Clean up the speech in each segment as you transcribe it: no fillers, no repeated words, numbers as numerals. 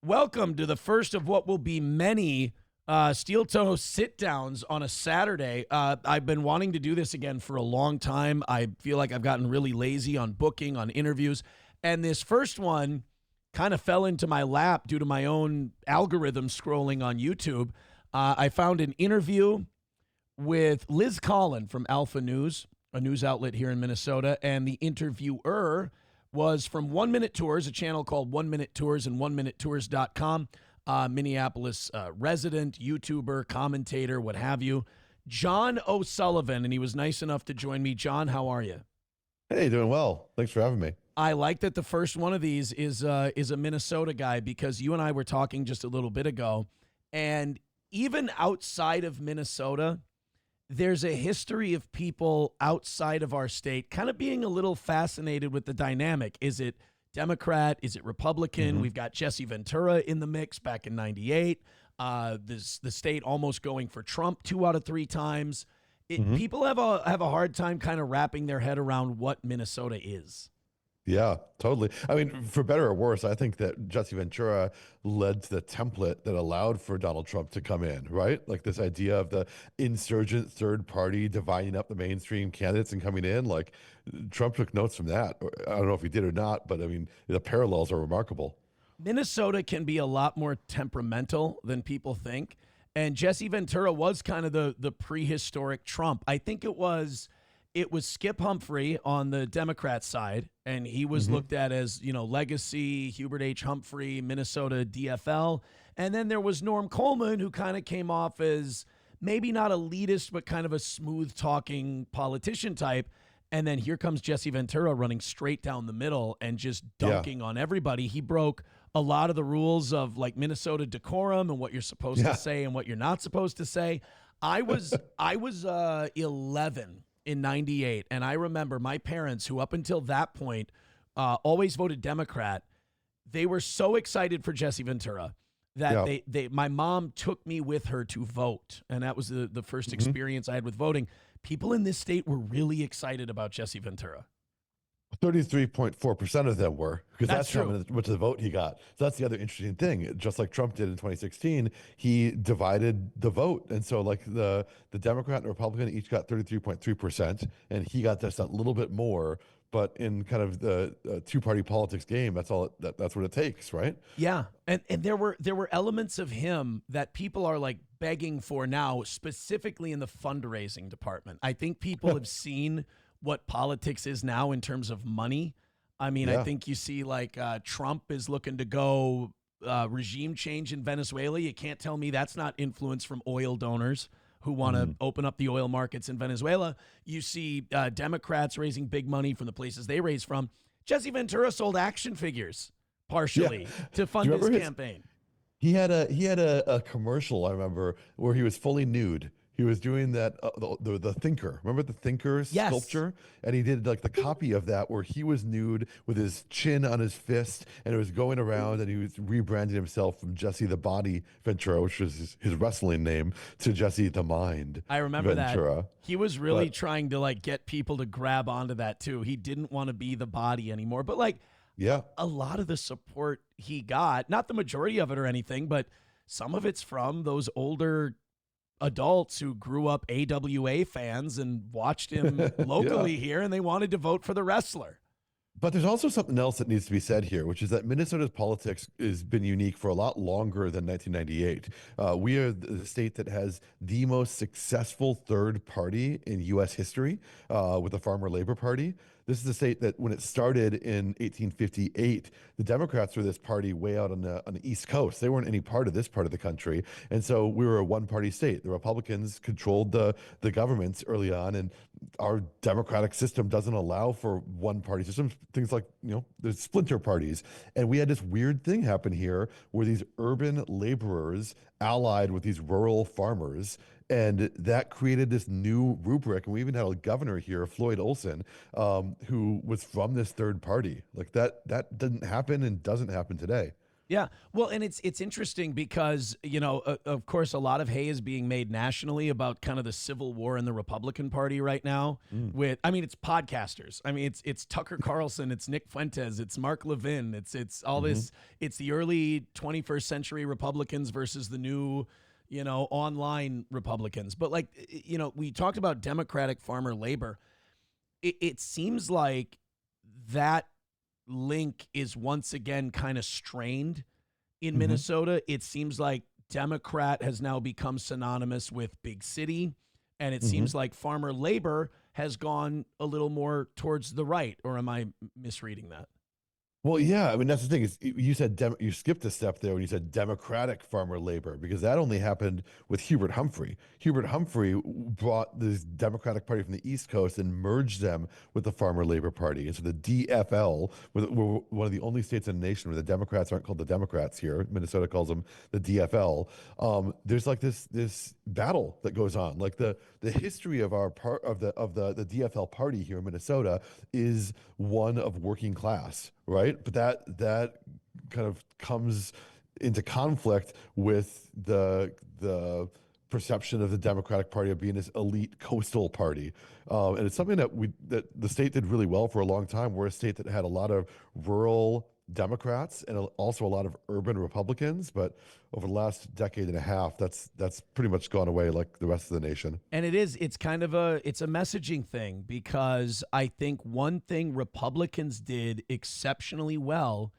Welcome to the first of what will be many Steel Toe sit-downs on a Saturday. I've been wanting to do this again for a long time. I feel like I've gotten really lazy on booking, on interviews. And this first one kind of fell into my lap due to my own algorithm scrolling on YouTube. I found an interview with Liz Collin from Alpha News, a news outlet here in Minnesota, and the interviewer was from 1 Minute Tours, a channel called 1 Minute Tours and 1minutetours.com. Minneapolis resident, YouTuber, commentator, what have you. John O'Sullivan, and he was nice enough to join me. John, how are you? Hey, doing well. Thanks for having me. I like that the first one of these is a Minnesota guy, because you and I were talking just a little bit ago, and even outside of Minnesota, there's a history of people outside of our state kind of being a little fascinated with the dynamic. Is it Democrat? Is it Republican? We've got Jesse Ventura in the mix back in '98. The state almost going for Trump 2 out of 3 times. People have a hard time kind of wrapping their head around what Minnesota is. Yeah, totally. I mean, for better or worse, I think that Jesse Ventura led to the template that allowed for Donald Trump to come in, right? Like this idea of the insurgent third party dividing up the mainstream candidates and coming in. Like Trump took notes from that. I don't know if he did or not, but I mean, the parallels are remarkable. Minnesota can be a lot more temperamental than people think. And Jesse Ventura was kind of the prehistoric Trump. I think it was Skip Humphrey on the Democrat side, and he was looked at as, legacy, Hubert H. Humphrey, Minnesota DFL. And then there was Norm Coleman, who kind of came off as maybe not elitist, but kind of a smooth-talking politician type. And then here comes Jesse Ventura running straight down the middle and just dunking on everybody. He broke a lot of the rules of like Minnesota decorum and what you're supposed to say and what you're not supposed to say. I was 11 in '98, and I remember my parents, who up until that point always voted Democrat, they were so excited for Jesse Ventura that my mom took me with her to vote, and that was the first experience I had with voting. People in this state were really excited about Jesse Ventura. 33.4% of them were, because that's how much of the vote he got. So that's the other interesting thing. Just like Trump did in 2016, he divided the vote. And so like the Democrat and Republican each got 33.3%, and he got just a little bit more. But in kind of the two-party politics game, that's what it takes, right? Yeah, and there were elements of him that people are like begging for now, specifically in the fundraising department. I think people have seen what politics is now in terms of money. I mean, I think you see like Trump is looking to go regime change in Venezuela. You can't tell me that's not influence from oil donors who want to open up the oil markets in Venezuela. You see Democrats raising big money from the places they raise from. Jesse Ventura sold action figures partially to fund his campaign. He had a commercial, I remember, where he was fully nude. He was doing that, the Thinker. Remember the Thinker sculpture? And he did like the copy of that where he was nude with his chin on his fist, and it was going around, and he was rebranding himself from Jesse the Body Ventura, which was his wrestling name, to Jesse the Mind. I remember Ventura. that. He was really trying to like get people to grab onto that too. He didn't want to be the body anymore. But like, a lot of the support he got, not the majority of it or anything, but some of it's from those older adults who grew up AWA fans and watched him locally here, and they wanted to vote for the wrestler. But there's also something else that needs to be said here, which is that Minnesota's politics has been unique for a lot longer than 1998. We are the state that has the most successful third party in U.S. history with the Farmer Labor Party. This is a state that when it started in 1858, the Democrats were this party way out on the East Coast. They weren't any part of this part of the country. And so we were a one-party state. The Republicans controlled the governments early on, and our democratic system doesn't allow for one-party systems. Things like, there's splinter parties. And we had this weird thing happen here where these urban laborers allied with these rural farmers, and that created this new rubric. And we even had a governor here, Floyd Olson, who was from this third party. Like that didn't happen and doesn't happen today. Yeah. Well, and it's interesting because, of course, a lot of hay is being made nationally about kind of the civil war in the Republican Party right now. Mm. I mean, it's podcasters. I mean, it's Tucker Carlson, it's Nick Fuentes, it's Mark Levin, it's all Hmm. this. It's the early 21st century Republicans versus the new, online Republicans. But like, we talked about Democratic farmer labor. It seems like that link is once again kind of strained in Hmm. Minnesota. It seems like Democrat has now become synonymous with big city, and it Hmm. seems like farmer labor has gone a little more towards the right. Or am I misreading that? Well, yeah, I mean that's the thing is you said you skipped a step there when you said democratic farmer labor because that only happened with Hubert Humphrey. Hubert Humphrey brought this Democratic Party from the East Coast and merged them with the Farmer Labor Party. And so the DFL, we're one of the only states in the nation where the Democrats aren't called the Democrats here. Minnesota calls them the DFL. There's like this battle that goes on. Like the history of our part of the DFL party here in Minnesota is one of working class, right? But that kind of comes into conflict with the perception of the Democratic Party of being this elite coastal party, and it's something that the state did really well for a long time. We're a state that had a lot of rural Democrats and also a lot of urban Republicans, but over the last decade and a half, that's pretty much gone away like the rest of the nation. And it's kind of it's a messaging thing because I think one thing Republicans did exceptionally well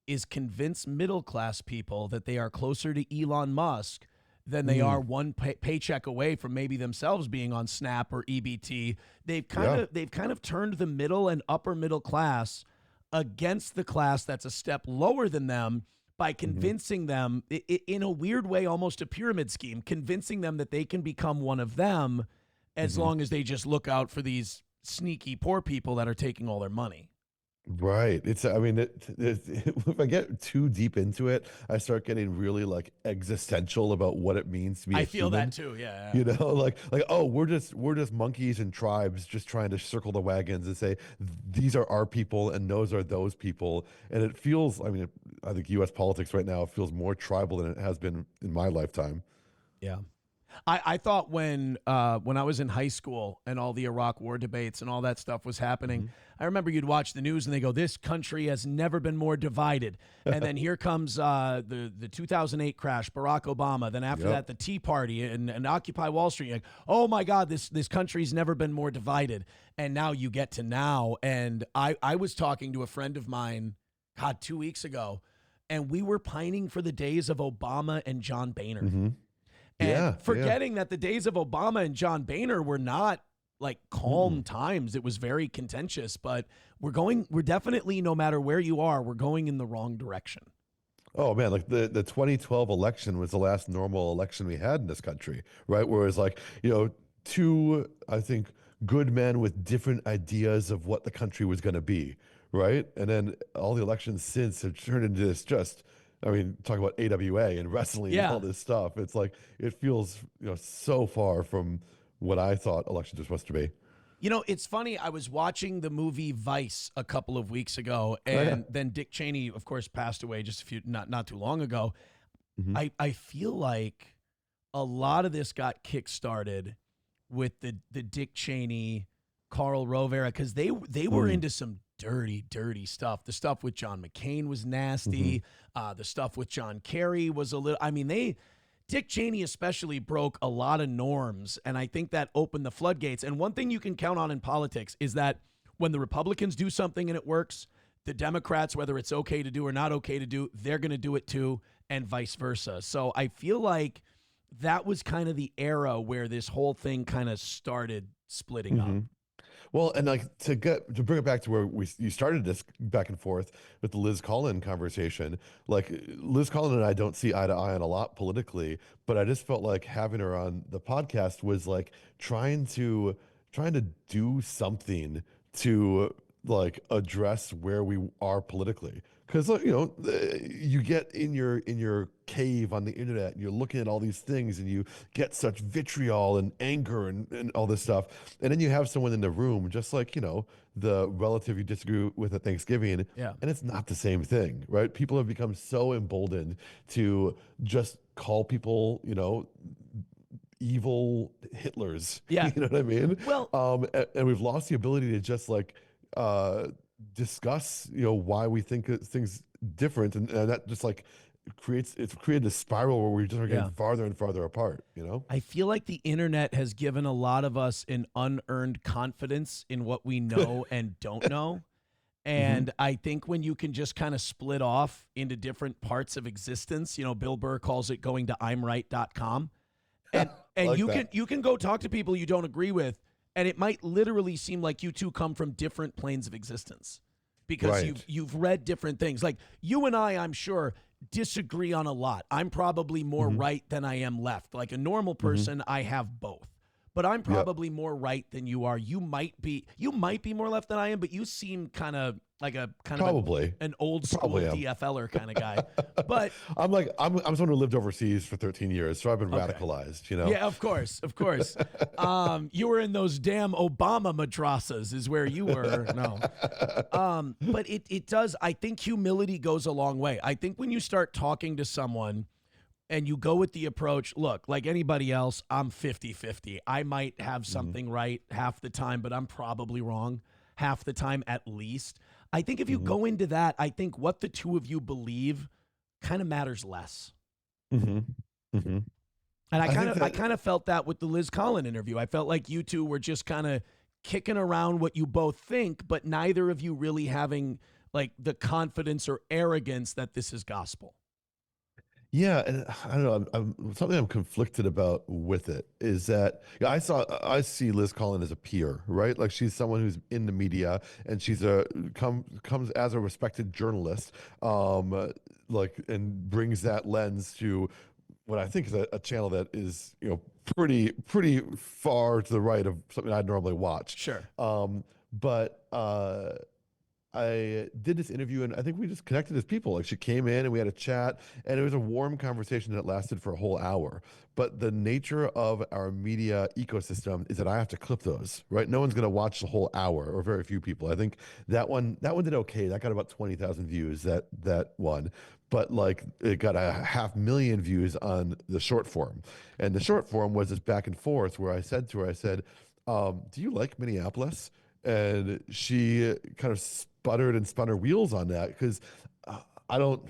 is convince middle class people that they are closer to Elon Musk than they Mm, are one paycheck away from maybe themselves being on SNAP or EBT. yeah. They've kind of turned the middle and upper middle class against the class that's a step lower than them by Hmm. convincing them in a weird way, almost a pyramid scheme, convincing them that they can become one of them as Hmm. long as they just look out for these sneaky poor people that are taking all their money. Right. I mean, if I get too deep into it, I start getting really like existential about what it means to be a I feel that human. too. Yeah. You know, like oh, we're just monkeys and tribes just trying to circle the wagons and say these are our people and those are those people. And it feels, I mean, I think U.S. politics right now feels more tribal than it has been in my lifetime. Yeah. I thought when I was in high school and all the Iraq war debates and all that stuff was happening, Hmm. I remember you'd watch the news and they go, "This country has never been more divided." And then here comes the 2008 crash, Barack Obama. Then after Yep. that, the Tea Party and Occupy Wall Street. You're like, oh my God, this country's never been more divided. And now you get to now, and I was talking to a friend of mine, God, 2 weeks ago, and we were pining for the days of Obama and John Boehner Hmm. and Yeah. Yeah. forgetting that the days of Obama and John Boehner were not like Mm-mm. calm times. It was very contentious, but we're definitely, no matter where you are, we're going in the wrong direction. Oh man, like the 2012 election was the last normal election we had in this country, right? Where it's like, two, I think, good men with different ideas of what the country was going to be, right? And then all the elections since have turned into this just, I mean, talk about AWA and wrestling and all Yeah. this stuff. It's like it feels, so far from what I thought elections were supposed to be. It's funny. I was watching the movie Vice a couple of weeks ago, Oh yeah. and then Dick Cheney, of course, passed away just a few not too long ago. Hmm. I feel like a lot of this got kickstarted with the Dick Cheney, Karl Rove era because they were Mm. into some dirty stuff. The stuff with John McCain was Hmm. nasty. The stuff with John Kerry was a little. I mean, they Dick Cheney especially broke a lot of norms, and I think that opened the floodgates. And one thing you can count on in politics is that when the Republicans do something and it works, the Democrats, whether it's okay to do or not okay to do, they're going to do it too, and vice versa. So I feel like that was kind of the era where this whole thing kind of started splitting up. Hmm. Well, and like to bring it back to where you started this back and forth with the Liz Collin conversation, like Liz Collin and I don't see eye to eye on a lot politically, but I just felt like having her on the podcast was like trying to do something to like address where we are politically. Because you get in your cave on the internet and you're looking at all these things and you get such vitriol and anger and all this stuff. And then you have someone in the room, just like, the relative you disagree with at Thanksgiving, Yeah. and it's not the same thing, right? People have become so emboldened to just call people, evil Hitlers. Yeah. You know what I mean? Well, And we've lost the ability to just like uh, discuss, why we think things different, and that just like it's created a spiral where we just are yeah. getting farther and farther apart. You know? I feel like the internet has given a lot of us an unearned confidence in what we know and don't know. Hmm. And I think when you can just kind of split off into different parts of existence, Bill Burr calls it going to imright.com. And I and like you can that. you can go talk to people you don't agree with, and it might literally seem like you two come from different planes of existence because you've Right. you've read different things. Like you and I'm sure, disagree on a lot. I'm probably more Hmm. right than I am left. Like a normal Hmm. person, I have both. But I'm Yep. probably more right than you are. You might be more left than I am, but you seem kind of Probably. an old school Probably am. DFLer kind of guy. But I'm someone who lived overseas for 13 years, so I've been okay. radicalized. Yeah, of course, of course. You were in those damn Obama madrasas, is where you were. No, but it does. I think humility goes a long way. I think when you start talking to someone and you go with the approach, look, like anybody else, I'm 50-50. I might have Hmm. something right half the time, but I'm probably wrong half the time at least. I think if you Hmm. go into that, I think what the two of you believe kind of matters less. Hmm. Hmm. And I I kind think of I that. kind of felt that with the Liz Collin interview. I felt like you two were just kind of kicking around what you both think, but neither of you really having like the confidence or arrogance that this is gospel. Yeah, and I don't know. Something I'm conflicted about with it is that, yeah, I see Liz Collin as a peer, right? Like she's someone who's in the media and she's comes as a respected journalist, um, like and brings that lens to what I think is a channel that is pretty far to the right of something I'd normally watch. Sure. But I did this interview and I think we just connected as people. Like she came in and we had a chat and it was a warm conversation that lasted for a whole hour. But the nature of our media ecosystem is that I have to clip those, right? No one's going to watch the whole hour or very few people. I think that one did okay. That got about 20,000 views, that one. But like it got a 500,000 views on the short form. And the short form was this back and forth where I said to her, I said, do you like Minneapolis? And she kind of sputtered and spun her wheels on that because uh, I don't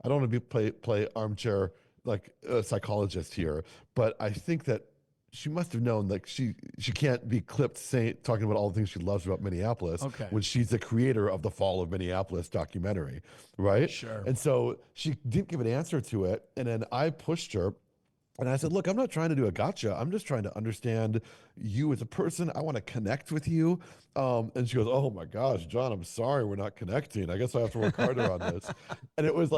I don't want to be play armchair like a psychologist here, but I think that she must have known like she can't be clipped saying talking about all the things she loves about Minneapolis Okay. when she's the creator of the Fall of Minneapolis documentary, right? Sure. And so she didn't give an answer to it, and then I pushed her and I said, look, I'm not trying to do a gotcha. I'm just trying to understand you as a person. I want to connect with you. And she goes, oh my gosh, John, I'm sorry we're not connecting. I guess I have to work harder on this. And it was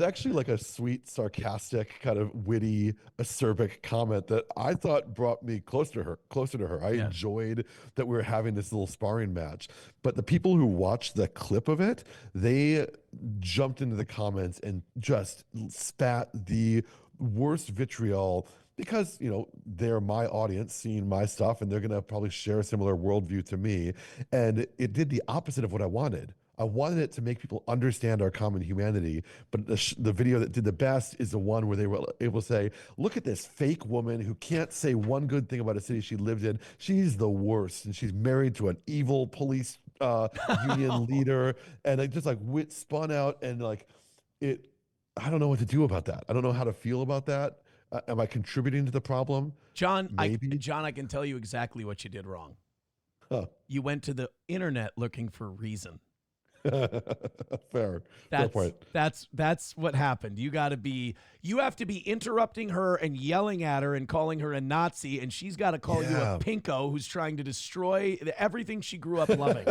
actually like a sweet, sarcastic, kind of witty, acerbic comment that I thought brought me closer to her. I Yeah. enjoyed that we were having this little sparring match. But the people who watched the clip of it, they jumped into the comments and just spat the worst vitriol because they're my audience seeing my stuff and they're going to probably share a similar worldview to me, and it did the opposite of what I wanted it to make people understand our common humanity, but the video that did the best is the one where they were able to say, look at this fake woman who can't say one good thing about a city she lived in. She's the worst and she's married to an evil police union leader, and it just like wit spun out and like it I don't know what to do about that. I don't know how to feel about that. Am I contributing to the problem? John, Maybe. I can tell you exactly what you did wrong. Huh. You went to the internet looking for reason. Fair. Fair That's point. that's that's what happened. You have to be interrupting her and yelling at her and calling her a Nazi, and she's got to call you a Yeah. pinko who's trying to destroy everything she grew up loving.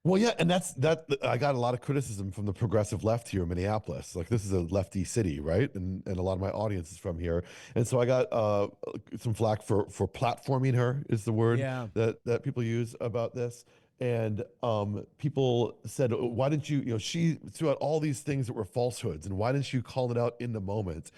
Well, yeah, and that I got a lot of criticism from the progressive left here in Minneapolis. Like this is a lefty city, right? And a lot of my audience is from here. And so I got some flack for platforming her is the word Yeah. that people use about this. And people said, "Oh, why didn't you, she threw out all these things that were falsehoods, and why didn't you call it out in the moment?"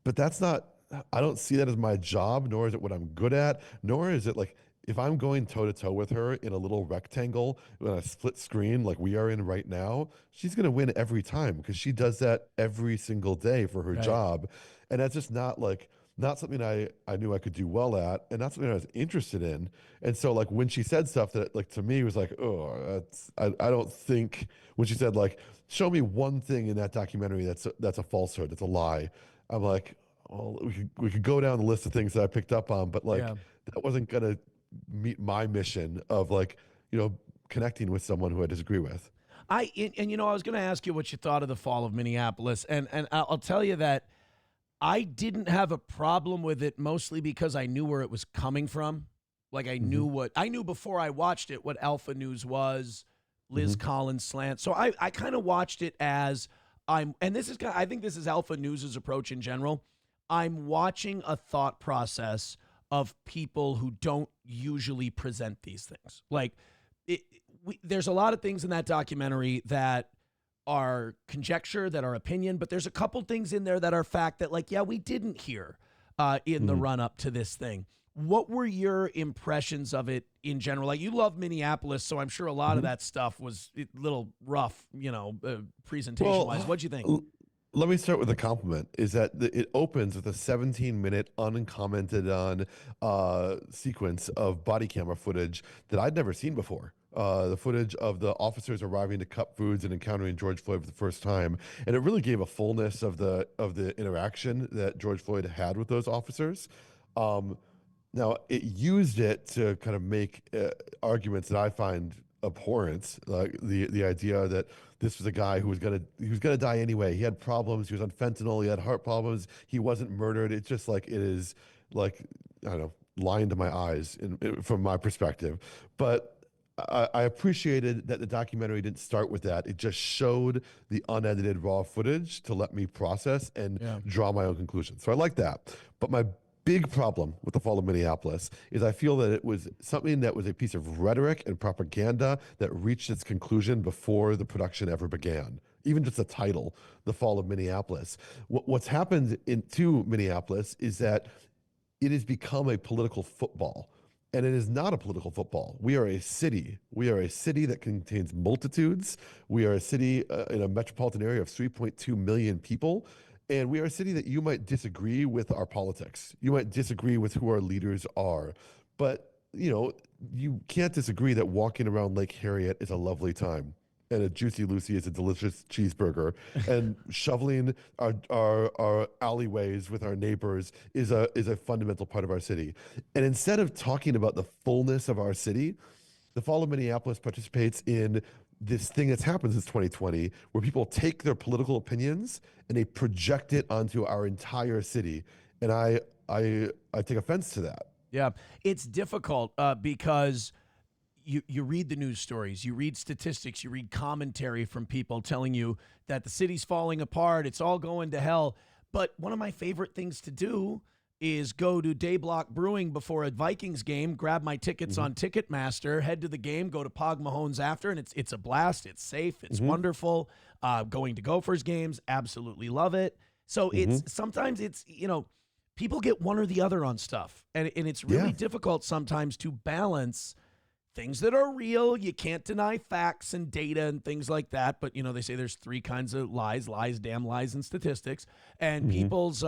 But that's not, I don't see that as my job, nor is it what I'm good at, nor is it like, if I'm going toe to toe with her in a little rectangle on a split screen like we are in right now, she's going to win every time because she does that every single day for her Right. job. And that's just not like, not something I knew I could do well at, and not something I was interested in. And so like when she said stuff that like to me was like, oh, I don't think, when she said like, show me one thing in that documentary that's a falsehood, it's a lie. I'm like, well, we could go down the list of things that I picked up on, but like Yeah. that wasn't gonna meet my mission of like, connecting with someone who I disagree with. I was going to ask you what you thought of the fall of Minneapolis, and I'll tell you that I didn't have a problem with it mostly because I knew where it was coming from. Like Hmm. I knew before I watched it what Alpha News was, Liz Hmm. Collins slant. So I kind of watched it as and this is I think this is Alpha News's approach in general. I'm watching a thought process of people who don't usually present these things. Like it, there's a lot of things in that documentary that are conjecture, that are opinion, but there's a couple things in there that are fact that, like, yeah, we didn't hear in the Hmm. run up to this thing. What were your impressions of it in general? Like, you love Minneapolis, so I'm sure a lot of Hmm. that stuff was a little rough, presentation wise. Well, What'd you think? l- let me start with a compliment. Is that it opens with a 17-minute uncommented on sequence of body camera footage that I'd never seen before. The footage of the officers arriving to cup foods and encountering George Floyd for the first time, and it really gave a fullness of the interaction that George Floyd had with those officers. Um, Now, it used it to kind of make arguments that I find abhorrent, like the idea that this was a guy who was gonna die anyway. He had problems. He was on fentanyl. He had heart problems. He wasn't murdered. It's just like it is like, I don't know, lying to my eyes from my perspective. But I appreciated that the documentary didn't start with that. It just showed the unedited raw footage to let me process and Yeah. draw my own conclusions. So I like that. But my big problem with the fall of Minneapolis is I feel that it was something that was a piece of rhetoric and propaganda that reached its conclusion before the production ever began. Even just the title, The Fall of Minneapolis. What's happened into Minneapolis is that it has become a political football. And it is not a political football. We are a city. We are a city that contains multitudes. We are a city in a metropolitan area of 3.2 million people. And we are a city that you might disagree with our politics. You might disagree with who our leaders are. But, you can't disagree that walking around Lake Harriet is a lovely time. And a Juicy Lucy is a delicious cheeseburger. And shoveling our alleyways with our neighbors is a fundamental part of our city. And instead of talking about the fullness of our city, the Fall of Minneapolis participates in this thing that's happened since 2020, where people take their political opinions and they project it onto our entire city. And I take offense to that. Yeah. It's difficult because you read the news stories, you read statistics, you read commentary from people telling you that the city's falling apart, it's all going to hell. But one of my favorite things to do is go to Dayblock Brewing before a Vikings game, grab my tickets Hmm. on Ticketmaster, head to the game, go to Pog Mahone's after, and it's a blast. It's safe, it's Hmm. wonderful. Going to Gophers games, absolutely love it. So Hmm. it's sometimes people get one or the other on stuff, and it's really Yeah. difficult sometimes to balance things that are real. You can't deny facts and data and things like that. But they say there's three kinds of lies, damn lies, and statistics. And Hmm. people's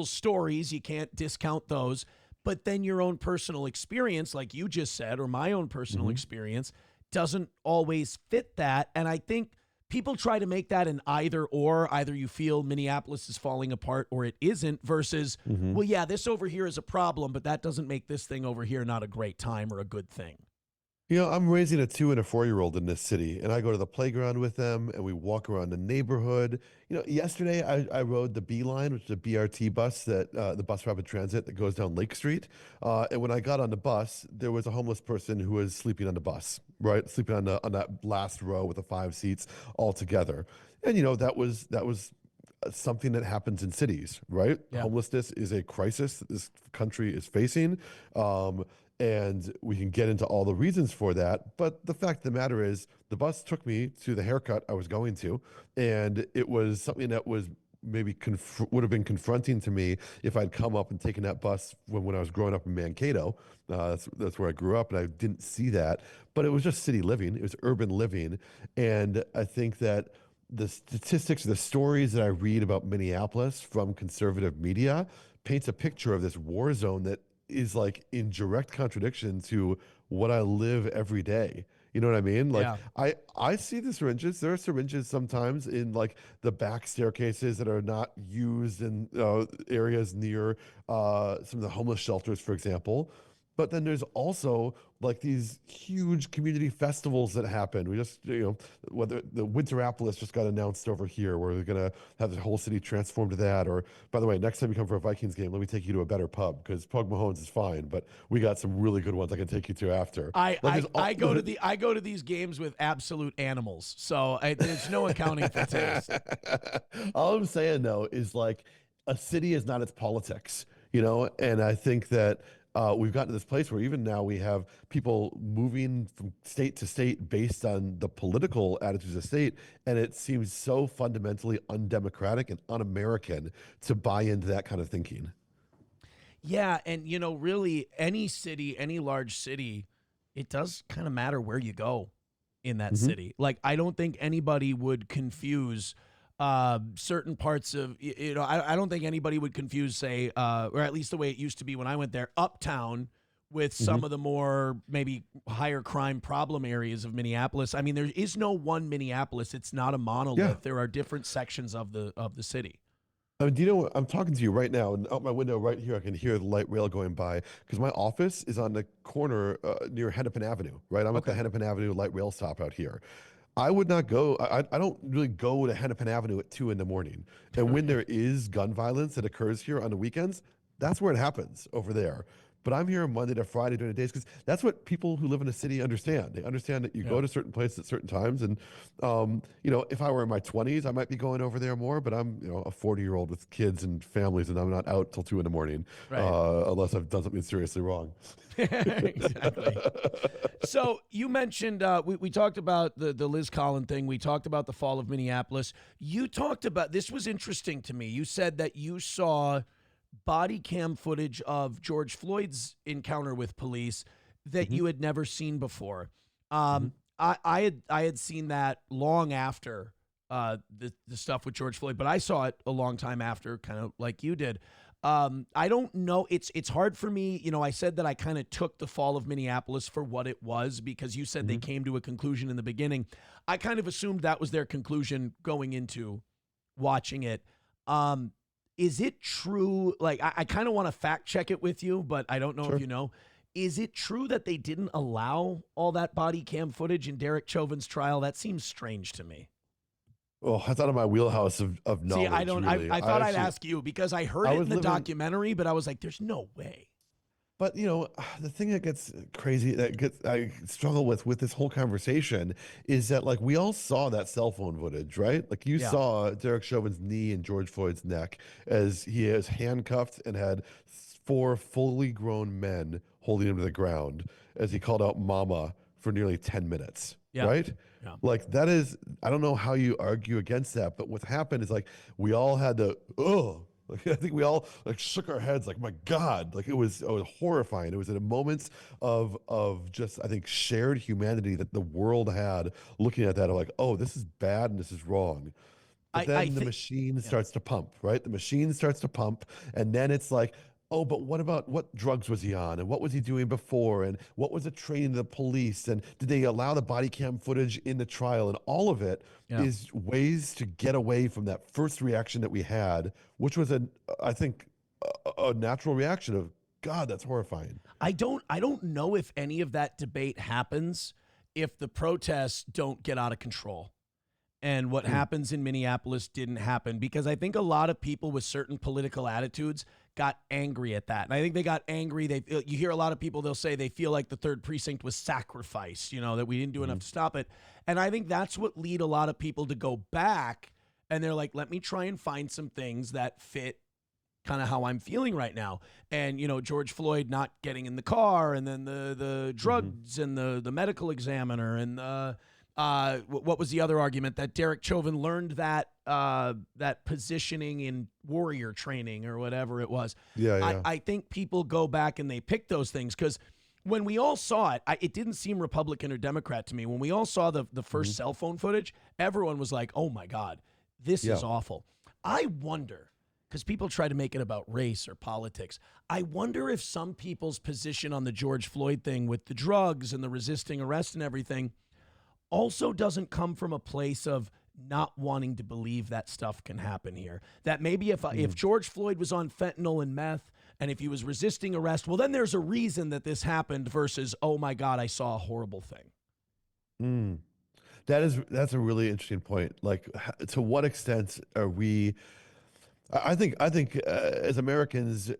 stories, you can't discount those. But then your own personal experience, like you just said, or my own personal Hmm. experience, doesn't always fit that. And I think people try to make that an either or. Either you feel Minneapolis is falling apart or it isn't, versus, Hmm. well, yeah, this over here is a problem, but that doesn't make this thing over here not a great time or a good thing. I'm raising a 2 and a 4-year-old in this city, and I go to the playground with them, and we walk around the neighborhood. Yesterday I rode the B line, which is a BRT bus the bus rapid transit that goes down Lake Street. And when I got on the bus, there was a homeless person who was sleeping on the bus, right, sleeping on that last row with the 5 seats all together. And that was something that happens in cities, right? Yeah. Homelessness is a crisis that this country is facing. Um, And we can get into all the reasons for that. But the fact of the matter is, the bus took me to the haircut I was going to, and it was something that was maybe would have been confronting to me if I'd come up and taken that bus when I was growing up in Mankato. That's where I grew up, and I didn't see that. But it was just city living. It was urban living, and I think that the statistics, the stories that I read about Minneapolis from conservative media paints a picture of this war zone that is like in direct contradiction to what I live every day. You know what I mean? Like Yeah. I see the syringes. There are syringes sometimes in like the back staircases that are not used in areas near some of the homeless shelters, for example. But then there's also like these huge community festivals that happen. We just, whether the Winteropolis just got announced over here, where they're gonna have the whole city transformed to that. Or, by the way, next time you come for a Vikings game, let me take you to a better pub, because Pug Mahone's is fine, but we got some really good ones I can take you to after. I, Like, I there's all, I go to I go to these games with absolute animals, so there's no accounting for taste. all I'm saying though is like a city is not its politics, and I think that we've gotten to this place where even now we have people moving from state to state based on the political attitudes of the state, and it seems so fundamentally undemocratic and un-American to buy into that kind of thinking. Yeah, and really, any city, any large city, it does kind of matter where you go in that Hmm. city. Like, I don't think anybody would confuse certain parts of I don't think anybody would confuse, say, or at least the way it used to be when I went there, uptown with Hmm. some of the more maybe higher crime problem areas of Minneapolis. I mean, there is no one Minneapolis. It's not a Yeah. monolith. There are different sections of the city. I mean, do you know what? I'm talking to you right now, and out my window right here, I can hear the light rail going by because my office is on the corner near Hennepin Avenue, right? I'm at the Okay. Hennepin Avenue light rail stop out here. I would not go. I don't really go to Hennepin Avenue at 2 in the morning. And when there is gun violence that occurs here on the weekends, that's where it happens over there. But I'm here Monday to Friday during the days because that's what people who live in a city understand. They understand that you Yeah. go to certain places at certain times. And, if I were in my 20s, I might be going over there more. But I'm, a 40-year-old with kids and families, and I'm not out till 2 in the morning Right. unless I've done something seriously wrong. Exactly. So you mentioned we talked about the Liz Collin thing. We talked about the fall of Minneapolis. You talked about this was interesting to me. You said that you saw body cam footage of George Floyd's encounter with police that Hmm. you had never seen before. Hmm. I had seen that long after the stuff with George Floyd, but I saw it a long time after, kind of like you did. I don't know. It's hard for me. I said that I kind of took the fall of Minneapolis for what it was because you said they Hmm. came to a conclusion in the beginning. I kind of assumed that was their conclusion going into watching it. Um, is it true? Like, I kind of want to fact check it with you, but I don't know if Sure. you know. Is it true that they didn't allow all that body cam footage in Derek Chauvin's trial? That seems strange to me. Oh, that's out of my wheelhouse of See, I knowledge, don't. really. I thought I'd ask you because I heard I it in was the living, documentary, but I was like, "There's no way." but the thing that gets crazy, I struggle with this whole conversation is that like we all saw that cell phone footage, right? Like you Yeah, saw Derek Chauvin's knee in George Floyd's neck as he is handcuffed and had four fully grown men holding him to the ground as he called out "mama" for nearly 10 minutes, yeah, right? yeah. Like that is, I don't know how you argue against that, but what happened is like we all had to, oh, like I think we all like shook our heads, like my God, like it was horrifying. It was in a moments of just I think shared humanity that the world had looking at that, of like, oh, this is bad and this is wrong. But I then the think. machine Yeah. starts to pump, right? The machine starts to pump, and then it's like, oh, but what about what drugs was he on, and what was he doing before, and what was the training of the police, and did they allow the body cam footage in the trial, and all of it Yeah. is ways to get away from that first reaction that we had, which was I think, a natural reaction of, God, that's horrifying. I don't know if any of that debate happens if the protests don't get out of control. And what Hmm. happens in Minneapolis didn't happen because I think a lot of people with certain political attitudes got angry at that. And I think they got angry. You hear a lot of people, they'll say they feel like the third precinct was sacrificed, that we didn't do enough Hmm. to stop it. And I think that's what lead a lot of people to go back and they're like, let me try and find some things that fit kind of how I'm feeling right now. And, George Floyd not getting in the car, and then the Hmm. drugs, and the medical examiner, and what was the other argument, that Derek Chauvin learned that positioning in warrior training or whatever it was. Yeah, I, yeah. I think people go back and they pick those things because when we all saw it, it didn't seem Republican or Democrat to me. When we all saw the Hmm. first cell phone footage, everyone was like, oh my God, this is Yeah. awful. I wonder, because people try to make it about race or politics, I wonder if some people's position on the George Floyd thing with the drugs and the resisting arrest and everything also doesn't come from a place of not wanting to believe that stuff can happen here. That maybe if Mm. George Floyd was on fentanyl and meth, and if he was resisting arrest, well, then there's a reason that this happened versus, oh my God, I saw a horrible thing. Mm. That's a really interesting point. Like, to what extent are we? I think as Americans,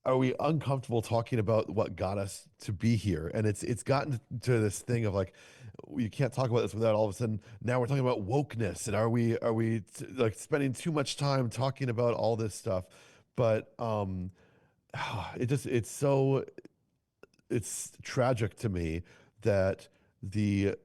are we uncomfortable talking about what got us to be here? And it's gotten to this thing of like, you can't talk about this without all of a sudden now we're talking about wokeness, and are we like spending too much time talking about all this stuff? But it's tragic to me that the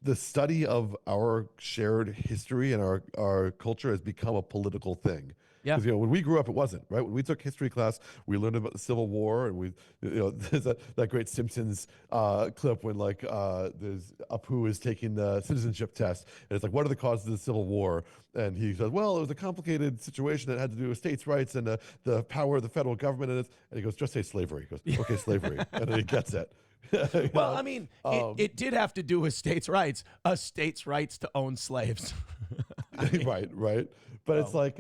the study of our shared history and our culture has become a political thing. Yeah. Because when we grew up, it wasn't, right. When we took history class, we learned about the Civil War, and there's that great Simpsons clip when there's Apu is taking the citizenship test, and it's like, what are the causes of the Civil War? And he says, well, it was a complicated situation that had to do with states' rights and the power of the federal government. And he goes, just say slavery. He goes, okay, slavery, and then he gets it. You Well, know? I mean, Um, it did have to do with states' rights, a state's rights to own slaves. I mean, right, right. But it's so like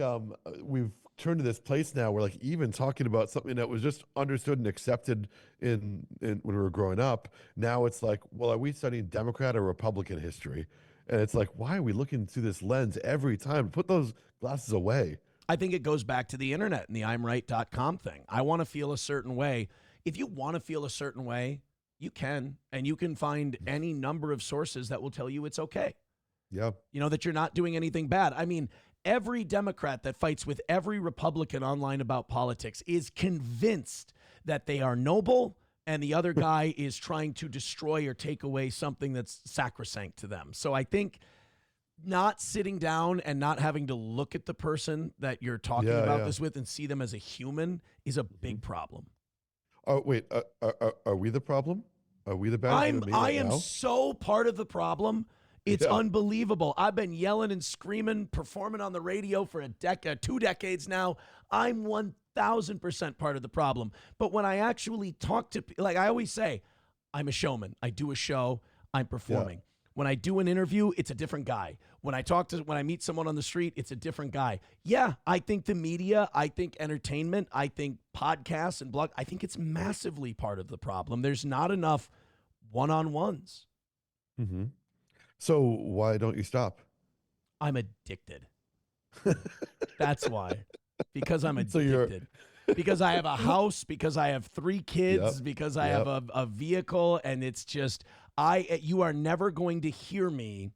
we've turned to this place now where like even talking about something that was just understood and accepted in when we were growing up, now it's like, well, are we studying Democrat or Republican history? And it's like, why are we looking through this lens every time? Put those glasses away. I think it goes back to the internet and the imright.com thing. I want to feel a certain way. If you want to feel a certain way, you can, and you can find any number of sources that will tell you it's okay. Yeah. That you're not doing anything bad. I mean, every Democrat that fights with every Republican online about politics is convinced that they are noble and the other guy is trying to destroy or take away something that's sacrosanct to them. So I think not sitting down and not having to look at the person that you're talking Yeah, about yeah. this with and see them as a human is a Hmm. big problem. Oh, wait, are we the problem? Are we the bad I'm human being I right am now? so part of the problem. It's Yeah. unbelievable. I've been yelling and screaming, performing on the radio for 2 decades now. I'm 1000% part of the problem. But when I actually talk to, like I always say, I'm a showman. I do a show, I'm Yeah. performing. When I do an interview, it's a different guy. When I meet someone on the street, it's a different guy. Yeah, I think the media, I think entertainment, I think podcasts and blog, I think it's massively part of the problem. There's not enough one-on-ones. Hmm. So why don't you stop? I'm addicted. That's why. Because I'm So you're, addicted. Because I have a house, because I have 3 kids, yep, because I have yep. a vehicle, and it's just you are never going to hear me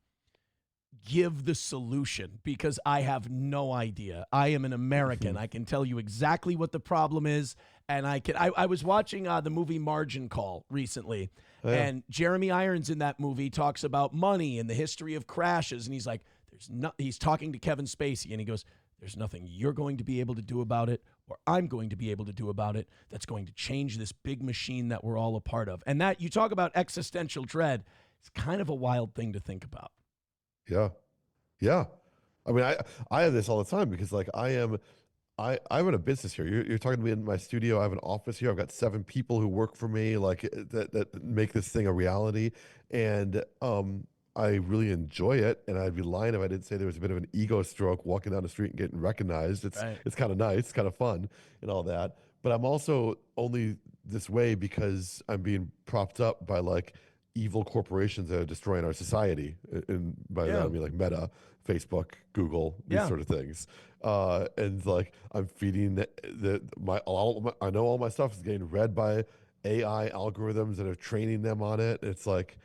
give the solution because I have no idea. I am an American. Mhm. I can tell you exactly what the problem is. And I was watching the movie Margin Call recently, Oh, yeah. and Jeremy Irons in that movie talks about money and the history of crashes. And he's like, he's talking to Kevin Spacey, and he goes, there's nothing you're going to be able to do about it, or I'm going to be able to do about it, that's going to change this big machine that we're all a part of. And that, you talk about existential dread, it's kind of a wild thing to think about. Yeah. Yeah. I mean, I have this all the time because like I run a business here. You're talking to me in my studio. I have an office here. I've got 7 people who work for me, like that make this thing a reality. And I really enjoy it. And I'd be lying if I didn't say there was a bit of an ego stroke walking down the street and getting recognized. Right. It's kind of nice, it's kind of fun and all that. But I'm also only this way because I'm being propped up by like evil corporations that are destroying our society. And by that Yeah. I mean like Meta, Facebook, Google, these Yeah. sort of things. And like I'm feeding I know all my stuff is getting read by AI algorithms that are training them on it. It's like,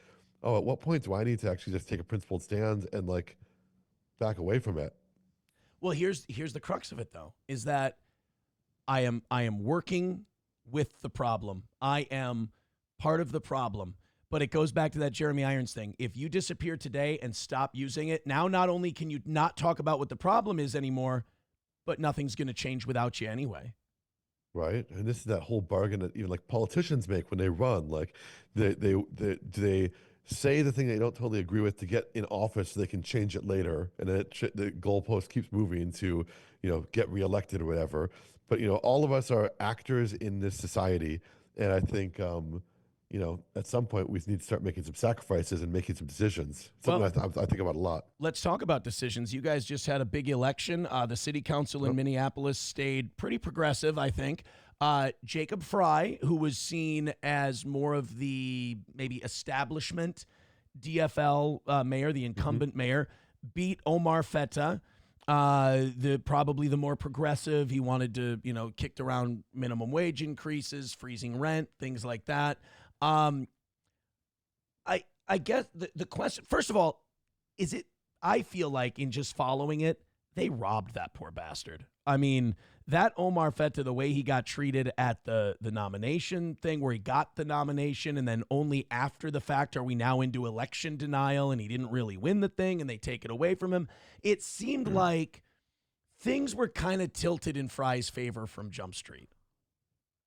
oh, at what point do I need to actually just take a principled stand and like back away from it? Well, here's the crux of it though, is that I am working with the problem. I am part of the problem. But it goes back to that Jeremy Irons thing. If you disappear today and stop using it, now not only can you not talk about what the problem is anymore, but nothing's going to change without you anyway. Right. And this is that whole bargain that even like politicians make when they run. Like they say the thing they don't totally agree with to get in office so they can change it later. And then the goalpost keeps moving to, get reelected or whatever. But, all of us are actors in this society. And I think, at some point we need to start making some sacrifices and making some decisions. Something Well, I think about a lot. let's talk about decisions. You guys just had a big election. The city council in Yep. Minneapolis stayed pretty progressive, I think. Jacob Fry, who was seen as more of the maybe establishment DFL mayor, the Hmm. incumbent mayor, beat Omar Feta, the probably the more progressive. He wanted to, kicked around minimum wage increases, freezing rent, things like that. Um, I guess the question, first of all, is it, I feel like in just following it, they robbed that poor bastard. I mean, that Omar Feta, the way he got treated at the nomination thing, where he got the nomination, and then only after the fact are we now into election denial, and he didn't really win the thing, and they take it away from him. It seemed like things were kind of tilted in Fry's favor from Jump Street.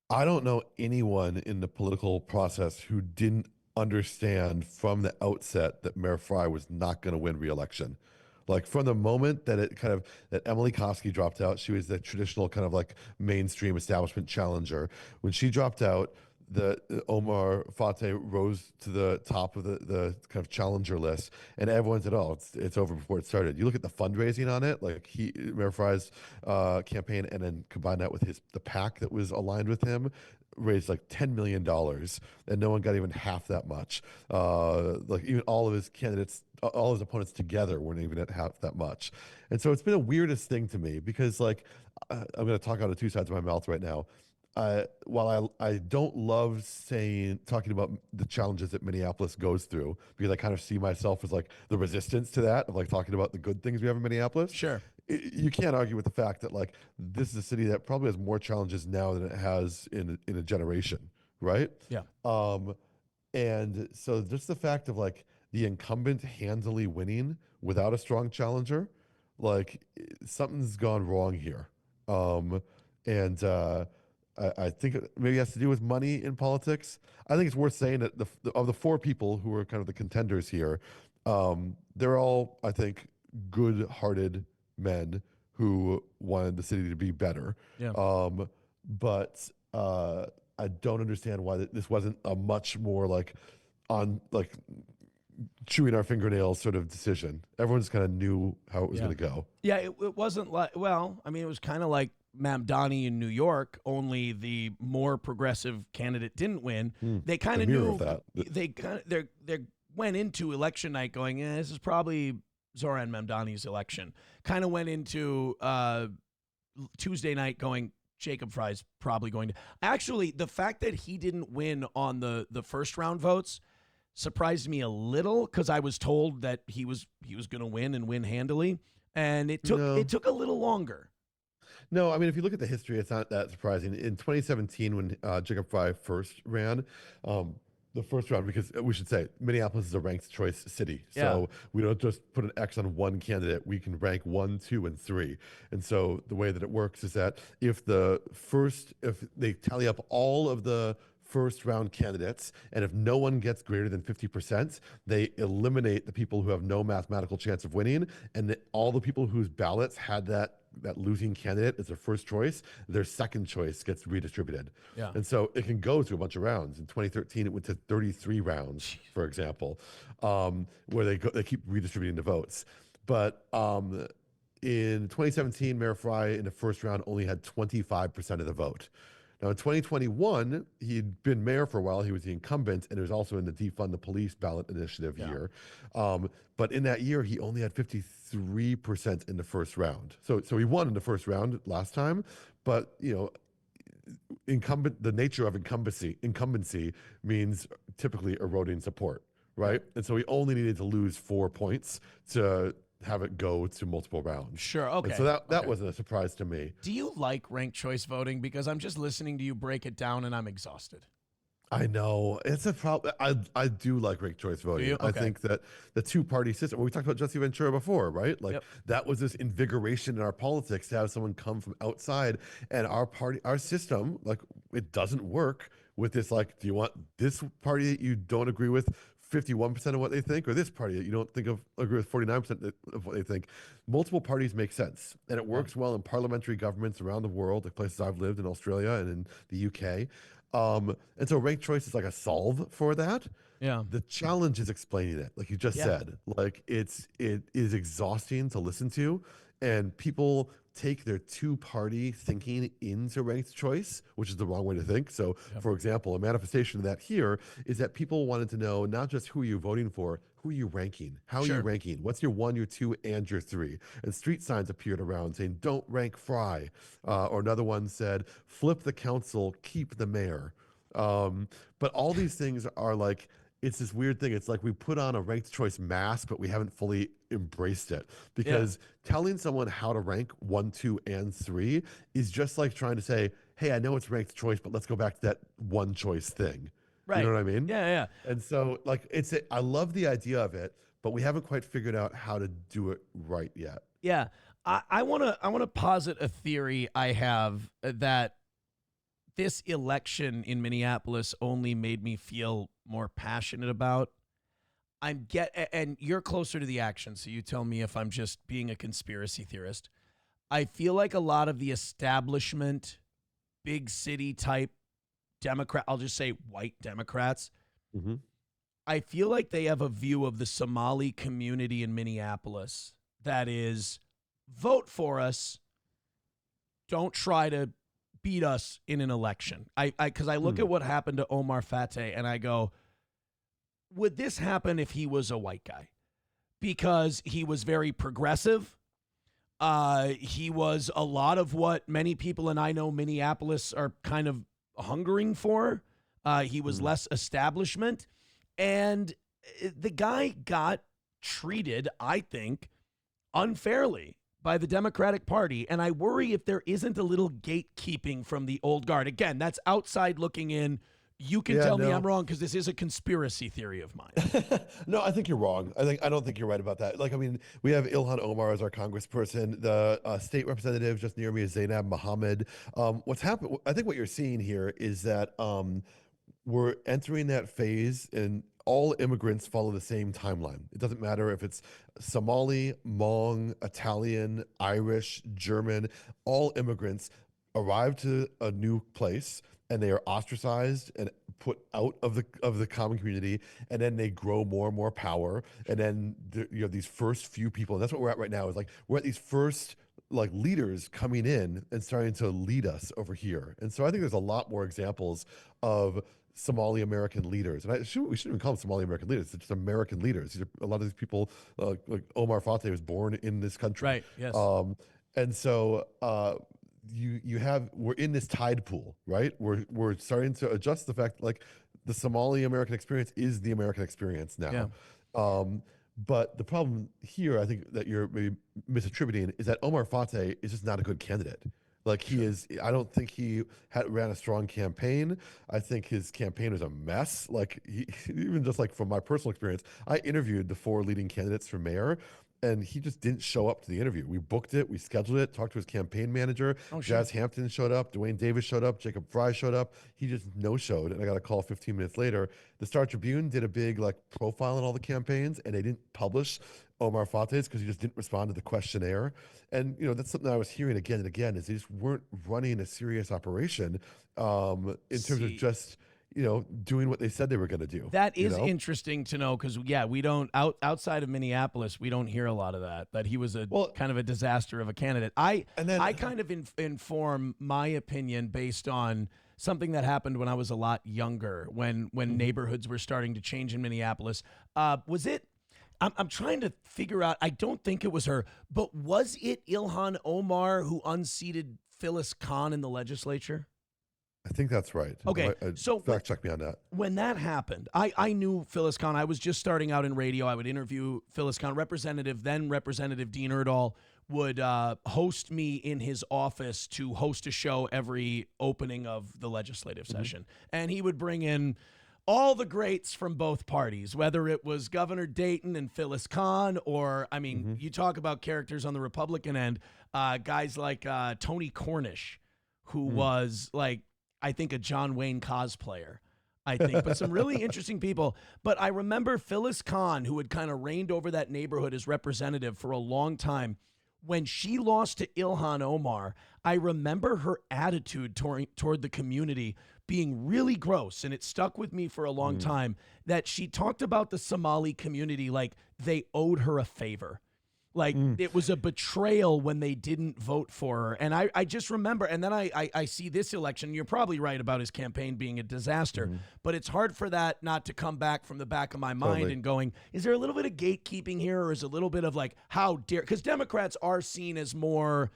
I don't know anyone in the political process who didn't understand from the outset that Mayor Fry was not going to win re-election. Like from the moment that that Emily Koski dropped out, she was the traditional kind of like mainstream establishment challenger. When she dropped out, the Omar Fateh rose to the top of the kind of challenger list, and everyone said, "Oh, it's over before it started." You look at the fundraising on it, like Mayor Fry's campaign, and then combine that with the PAC that was aligned with him, raised like $10 million, and no one got even half that much. Like even all of his candidates, all his opponents together weren't even at half that much. And so it's been the weirdest thing to me because like I'm going to talk out of two sides of my mouth right now. While I don't love talking about the challenges that Minneapolis goes through because I kind of see myself as like the resistance to that of like talking about the good things we have in Minneapolis. Sure. You can't argue with the fact that like this is a city that probably has more challenges now than it has in a generation, right? Yeah. Um, and so just the fact of like the incumbent handily winning without a strong challenger, like something's gone wrong here. Um, and I think it maybe has to do with money in politics. I think it's worth saying that of the four people who are kind of the contenders here, they're all, I think, good-hearted men who wanted the city to be better. Yeah. But I don't understand why this wasn't a much more like on like chewing our fingernails sort of decision. Everyone just kind of knew how it was Yeah. going to go. Yeah, it wasn't like, well, I mean, it was kind of like Mamdani in New York, only the more progressive candidate didn't win. They kind The of mirror knew, of that. they kind of they went into election night going, this is probably Zoran Mamdani's election. Kind of went into Tuesday night going, Jacob Fry's probably going to. Actually, the fact that he didn't win on the first round votes surprised me a little because I was told that he was going to win and win handily, and it No. took a little longer. No, I mean, if you look at the history, it's not that surprising. In 2017, when Jacob Fry first ran, the first round, because we should say Minneapolis is a ranked choice city. Yeah. So we don't just put an X on one candidate. We can rank 1, 2, and 3. And so the way that it works is that if they tally up all of the first round candidates, and if no one gets greater than 50%, they eliminate the people who have no mathematical chance of winning, and all the people whose ballots had that losing candidate as their first choice, their second choice gets redistributed. Yeah. And so it can go through a bunch of rounds. In 2013, it went to 33 rounds, for example, where they keep redistributing the votes. But in 2017, Mayor Fry in the first round only had 25% of the vote. Now, in 2021, he'd been mayor for a while. He was the incumbent, and it was also in the defund the police ballot initiative year. But in that year, he only had 53% in the first round. So he won in the first round last time, but the nature of incumbency means typically eroding support, right? And so he only needed to lose 4 points to have it go to multiple rounds. Sure. And so Okay. that Okay. wasn't a surprise to me. Do you like ranked choice voting? Because I'm just listening to you break it down and I'm exhausted. I know it's a problem. I do like ranked choice Do voting. you? I Okay. think that the two-party system. We talked about Jesse Ventura before, right? Like Yep. that was this invigoration in our politics to have someone come from outside, and our party, our system, like it doesn't work with this. Like, do you want this party that you don't agree with 51% of what they think, or this party that you don't think of agree with 49% of what they think? Multiple parties make sense, and it Yeah. works well in parliamentary governments around the world, like places I've lived in Australia and in the UK. And so ranked choice is like a solve for that. Yeah. The challenge is explaining it, like you just Yeah. said. Like it is exhausting to listen to, and people take their two-party thinking into ranked choice, which is the wrong way to think. So, Yep. for example, a manifestation of that here is that people wanted to know not just who you're voting for, who are you ranking? How are you Sure. ranking? What's your one, your two, and your three? And street signs appeared around saying, "Don't rank Fry," or another one said, "Flip the council, keep the mayor." But all these things are like, it's this weird thing. It's like we put on a ranked choice mask, but we haven't fully embraced it. Yeah. Because telling someone how to rank one, two, and three is just like trying to say, hey, I know it's ranked choice, but let's go back to that one choice thing. You know Right. what I mean? Yeah. Yeah. And so, like, I love the idea of it, but we haven't quite figured out how to do it right yet. Yeah. I wanna posit a theory I have that this election in Minneapolis only made me feel more passionate about. And you're closer to the action, so you tell me if I'm just being a conspiracy theorist. I feel like a lot of the establishment, big city type Democrat, I'll just say white Democrats, Hmm. I feel like they have a view of the Somali community in Minneapolis that is vote for us, don't try to beat us in an election. Because I look Hmm. at what happened to Omar Fateh and I go, would this happen if he was a white guy? Because he was very progressive. He was a lot of what many people, and I know Minneapolis are kind of hungering for. He was Hmm. less establishment. And the guy got treated, I think, unfairly by the Democratic Party. And I worry if there isn't a little gatekeeping from the old guard. Again, that's outside looking in. You can Yeah, tell me I'm no. wrong because this is a conspiracy theory of mine. No, I think you're wrong. I don't think you're right about that. Like, I mean, we have Ilhan Omar as our congressperson. The state representative just near me is Zainab Mohammed. What's happened? I think what you're seeing here is that we're entering that phase, and all immigrants follow the same timeline. It doesn't matter if it's Somali, Hmong, Italian, Irish, German. All immigrants arrive to a new place, and they are ostracized and put out of the common community, and then they grow more and more power, and then you have these first few people, and that's what we're at right now. Is like we're at these first like leaders coming in and starting to lead us over here. And so I think there's a lot more examples of Somali American leaders, and we shouldn't even call them Somali American leaders. It's just American leaders. A lot of these people, like Omar Fateh, was born in this country, Right. Yes. um, and so you have we're in this tide pool, right? We're starting to adjust the fact like the Somali American experience is the American experience Yeah. now. Um, but the problem here, I think that you're maybe misattributing, is that Omar Fateh is just not a good candidate. Like he Sure. is, I don't think he ran a strong campaign. I think his campaign was a mess. Like he, even just like from my personal experience, I interviewed the four leading candidates for mayor, and he just didn't show up to the interview. We booked it, we scheduled it, talked to his campaign manager. Oh, sure. Jazz Hampton showed up, Dwayne Davis showed up, Jacob Fry showed up. He just no showed, and I got a call 15 minutes later. The Star Tribune did a big like profile on all the campaigns, and they didn't publish Omar Fateh's because he just didn't respond to the questionnaire. And that's something I was hearing again and again is they just weren't running a serious operation in terms of See, just doing what they said they were going to do. that You is know, interesting to know because we don't outside of Minneapolis, we don't hear a lot of that. That he was a well, kind of a disaster of a candidate. I and then I kind of inform my opinion based on something that happened when I was a lot younger, when mhm. neighborhoods were starting to change in Minneapolis. Was it? I'm trying to figure out. I don't think it was her, but was it Ilhan Omar who unseated Phyllis Khan in the legislature? I think that's right. Okay, so Fact check me on that. when that happened, I knew Phyllis Kahn. I was just starting out in radio. I would interview Phyllis Kahn. Then Representative Dean Erdahl would host me in his office to host a show every opening of the legislative session. And he would bring in all the greats from both parties, whether it was Governor Dayton and Phyllis Kahn, or, I mean, you talk about characters on the Republican end, guys like Tony Cornish, who was like, I think, a John Wayne cosplayer, I think, but some really interesting people. But I remember Phyllis Kahn, who had kind of reigned over that neighborhood as representative for a long time. When she lost to Ilhan Omar, I remember her attitude toward the community being really gross, and it stuck with me for a long time, that she talked about the Somali community like they owed her a favor. Like it was a betrayal when they didn't vote for her. And I just remember, and then I see this election. You're probably right about his campaign being a disaster, but it's hard for that not to come back from the back of my mind and going, is there a little bit of gatekeeping here, or is a little bit of like, how dare, because Democrats are seen as more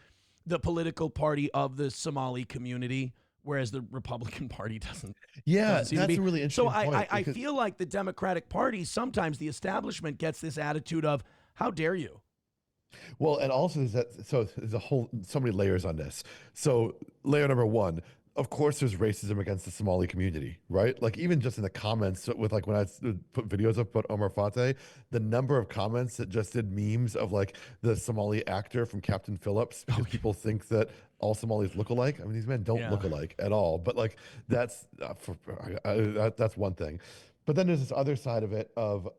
the political party of the Somali community, whereas the Republican Party doesn't. Yeah, doesn't seem to that's be. a really interesting So point. I feel like the Democratic Party, sometimes the establishment gets this attitude of, how dare you? Well, and also there's so many layers on this. So layer number one, of course, there's racism against the Somali community, right? Like even just in the comments with like when I put videos up about Omar Fateh, the number of comments that just did memes of like the Somali actor from Captain Phillips, because people think that all Somalis look alike. I mean, these men don't look alike at all. But like that's that's one thing. But then there's this other side of it of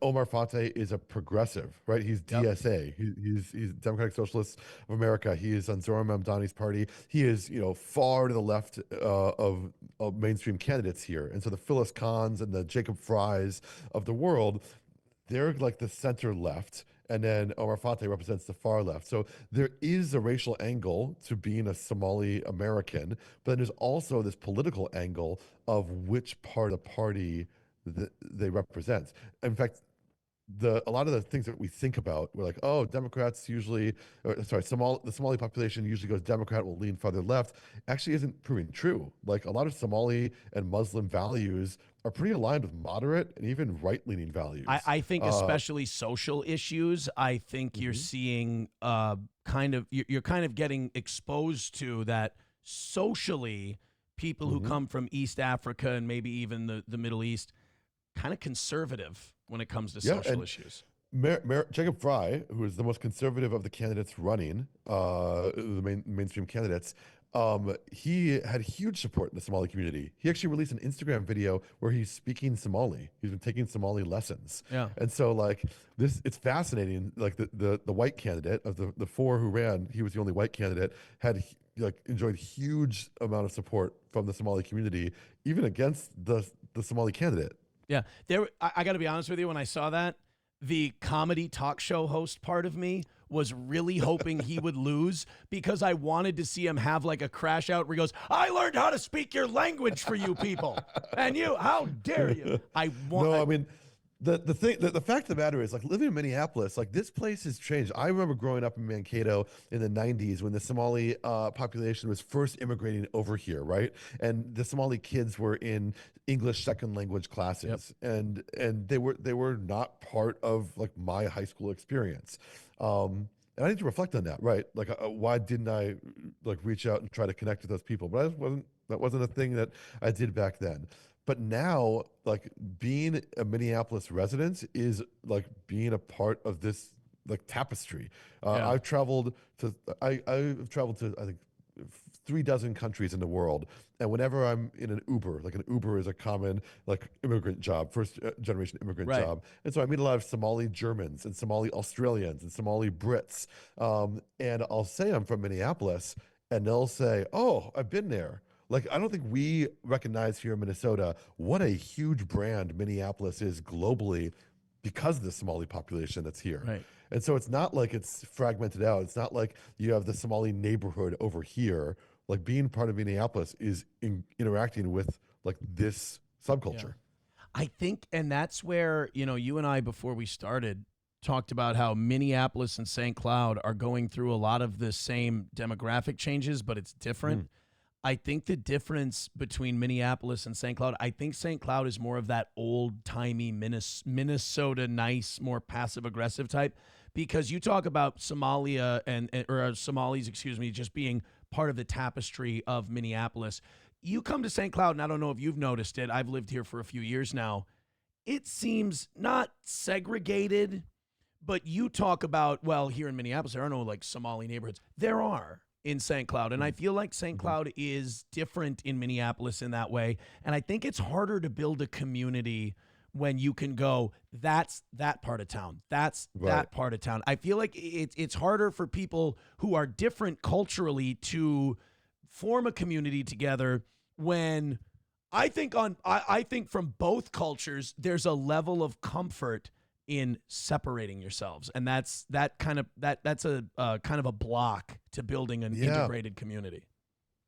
Omar Fateh is a progressive, right? He's DSA. He's Democratic Socialists of America. He is on Zoran Mamdani's party. He is, far to the left of mainstream candidates here. And so the Phyllis Kahns and the Jacob Frys of the world, they're like the center left. And then Omar Fateh represents the far left. So there is a racial angle to being a Somali American, but then there's also this political angle of which part of the party they represent. In fact, a lot of the things that we think about, we're like, oh, Democrats usually, the Somali population usually goes Democrat, will lean farther left, actually isn't proving true. Like a lot of Somali and Muslim values are pretty aligned with moderate and even right-leaning values. I think especially social issues, I think you're seeing you're kind of getting exposed to that socially. People who come from East Africa and maybe even the Middle East, kind of conservative when it comes to social issues. Jacob Fry, who is the most conservative of the candidates running, the mainstream candidates, he had huge support in the Somali community. He actually released an Instagram video where he's speaking Somali. He's been taking Somali lessons. Yeah. And so like it's fascinating. Like the white candidate of the four who ran, he was the only white candidate, had enjoyed huge amount of support from the Somali community, even against the Somali candidate. Yeah, I got to be honest with you. When I saw that, the comedy talk show host part of me was really hoping he would lose, because I wanted to see him have like a crash out where he goes, "I learned how to speak your language for you people, and you, how dare you?" The fact of the matter is, like, living in Minneapolis, like, this place has changed. I remember growing up in Mankato in the 90s when the Somali population was first immigrating over here, right? And the Somali kids were in English second language classes, and they were not part of like my high school experience. And I need to reflect on that, right? Like, why didn't I like reach out and try to connect with those people? But that wasn't a thing that I did back then. But now, like, being a Minneapolis resident is like being a part of this like tapestry. I've traveled to I think 36 countries in the world, and whenever I'm in an Uber, like an Uber is a common like immigrant job, first generation immigrant job, and so I meet a lot of Somali Germans and Somali Australians and Somali Brits, and I'll say I'm from Minneapolis, and they'll say, "Oh, I've been there." Like, I don't think we recognize here in Minnesota what a huge brand Minneapolis is globally because of the Somali population that's here. Right. And so it's not like it's fragmented out. It's not like you have the Somali neighborhood over here. Like, being part of Minneapolis is interacting with like this subculture. I think, and that's where, you and I, before we started talked about how Minneapolis and St. Cloud are going through a lot of the same demographic changes, but it's different. I think the difference between Minneapolis and St. Cloud, I think St. Cloud is more of that old-timey Minnesota nice, more passive-aggressive type, because you talk about Somalia or Somalis, excuse me, just being part of the tapestry of Minneapolis. You come to St. Cloud, and I don't know if you've noticed it. I've lived here for a few years now. It seems not segregated, but you talk about, well, here in Minneapolis, there are no like Somali neighborhoods. There are in St. Cloud. And I feel like St. Cloud is different in Minneapolis in that way. And I think it's harder to build a community when you can go, that's that part of town. That's that part of town. I feel like it's harder for people who are different culturally to form a community together when I think from both cultures, there's a level of comfort in separating yourselves, and that's a kind of a block to building an integrated community.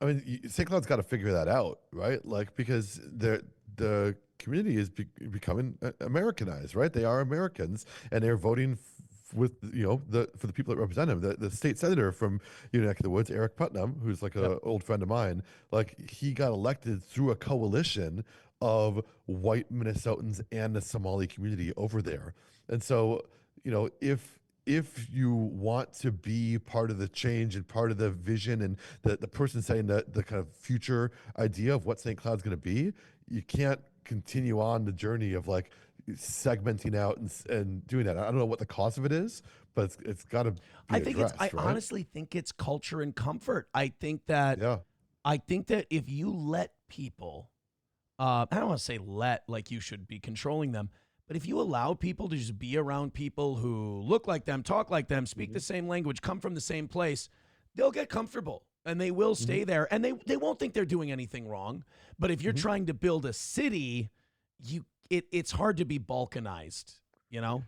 I mean, St. Cloud's got to figure that out, right? Like, because the community is becoming Americanized, right? They are Americans, and they're voting with for the people that represent them. The state senator from neck of the woods, Eric Putnam, who's like an old friend of mine, like he got elected through a coalition of white Minnesotans and the Somali community over there. And so, if you want to be part of the change and part of the vision and the person saying that the kind of future idea of what St. Cloud's going to be, you can't continue on the journey of like segmenting out and doing that. I don't know what the cost of it is, but it's got to be addressed, I honestly think it's culture and comfort. I think that if you let people, I don't want to say let like you should be controlling them, but if you allow people to just be around people who look like them, talk like them, speak the same language, come from the same place, they'll get comfortable and they will stay there, and they won't think they're doing anything wrong. But if you're trying to build a city, it's hard to be balkanized,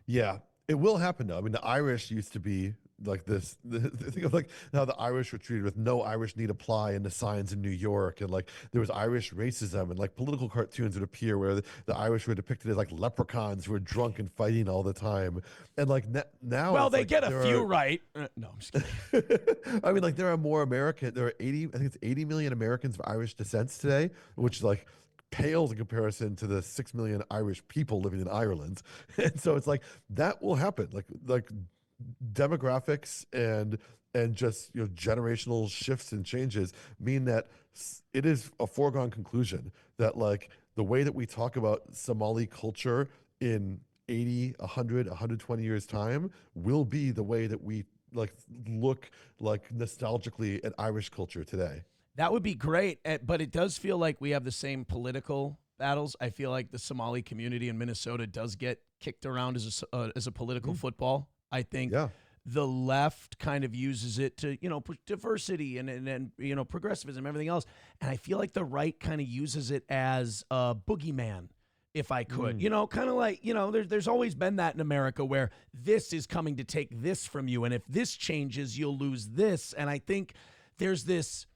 Yeah, it will happen though. I mean, the Irish used to be like this. Think of like how the Irish were treated with "No Irish Need Apply" in the signs in New York, and like there was Irish racism, and like political cartoons would appear where the Irish were depicted as like leprechauns who were drunk and fighting all the time. And like now, well, they like get a few right. No, I'm just kidding. I mean, like there are more American. There are 80. I think it's 80 million Americans of Irish descent today, which like pales in comparison to the 6 million Irish people living in Ireland. And so it's like that will happen. Like demographics and just generational shifts and changes mean that it is a foregone conclusion that like the way that we talk about Somali culture in 80, 100, 120 years time will be the way that we like look like nostalgically at Irish culture today. That would be great, but it does feel like we have the same political battles. I feel like the Somali community in Minnesota does get kicked around as a political football. I think the left kind of uses it to, diversity and progressivism, everything else. And I feel like the right kind of uses it as a boogeyman, if I could, kind of like, there's always been that in America where this is coming to take this from you. And if this changes, you'll lose this. And I think there's this,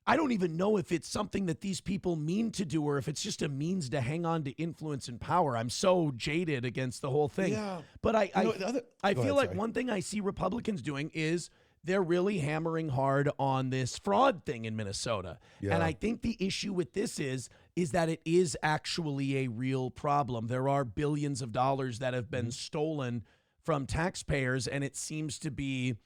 I don't even know if it's something that these people mean to do or if it's just a means to hang on to influence and power. I'm so jaded against the whole thing. Yeah. But I feel like one thing I see Republicans doing is they're really hammering hard on this fraud thing in Minnesota. Yeah. And I think the issue with this is that it is actually a real problem. There are billions of dollars that have been stolen from taxpayers, and it seems to be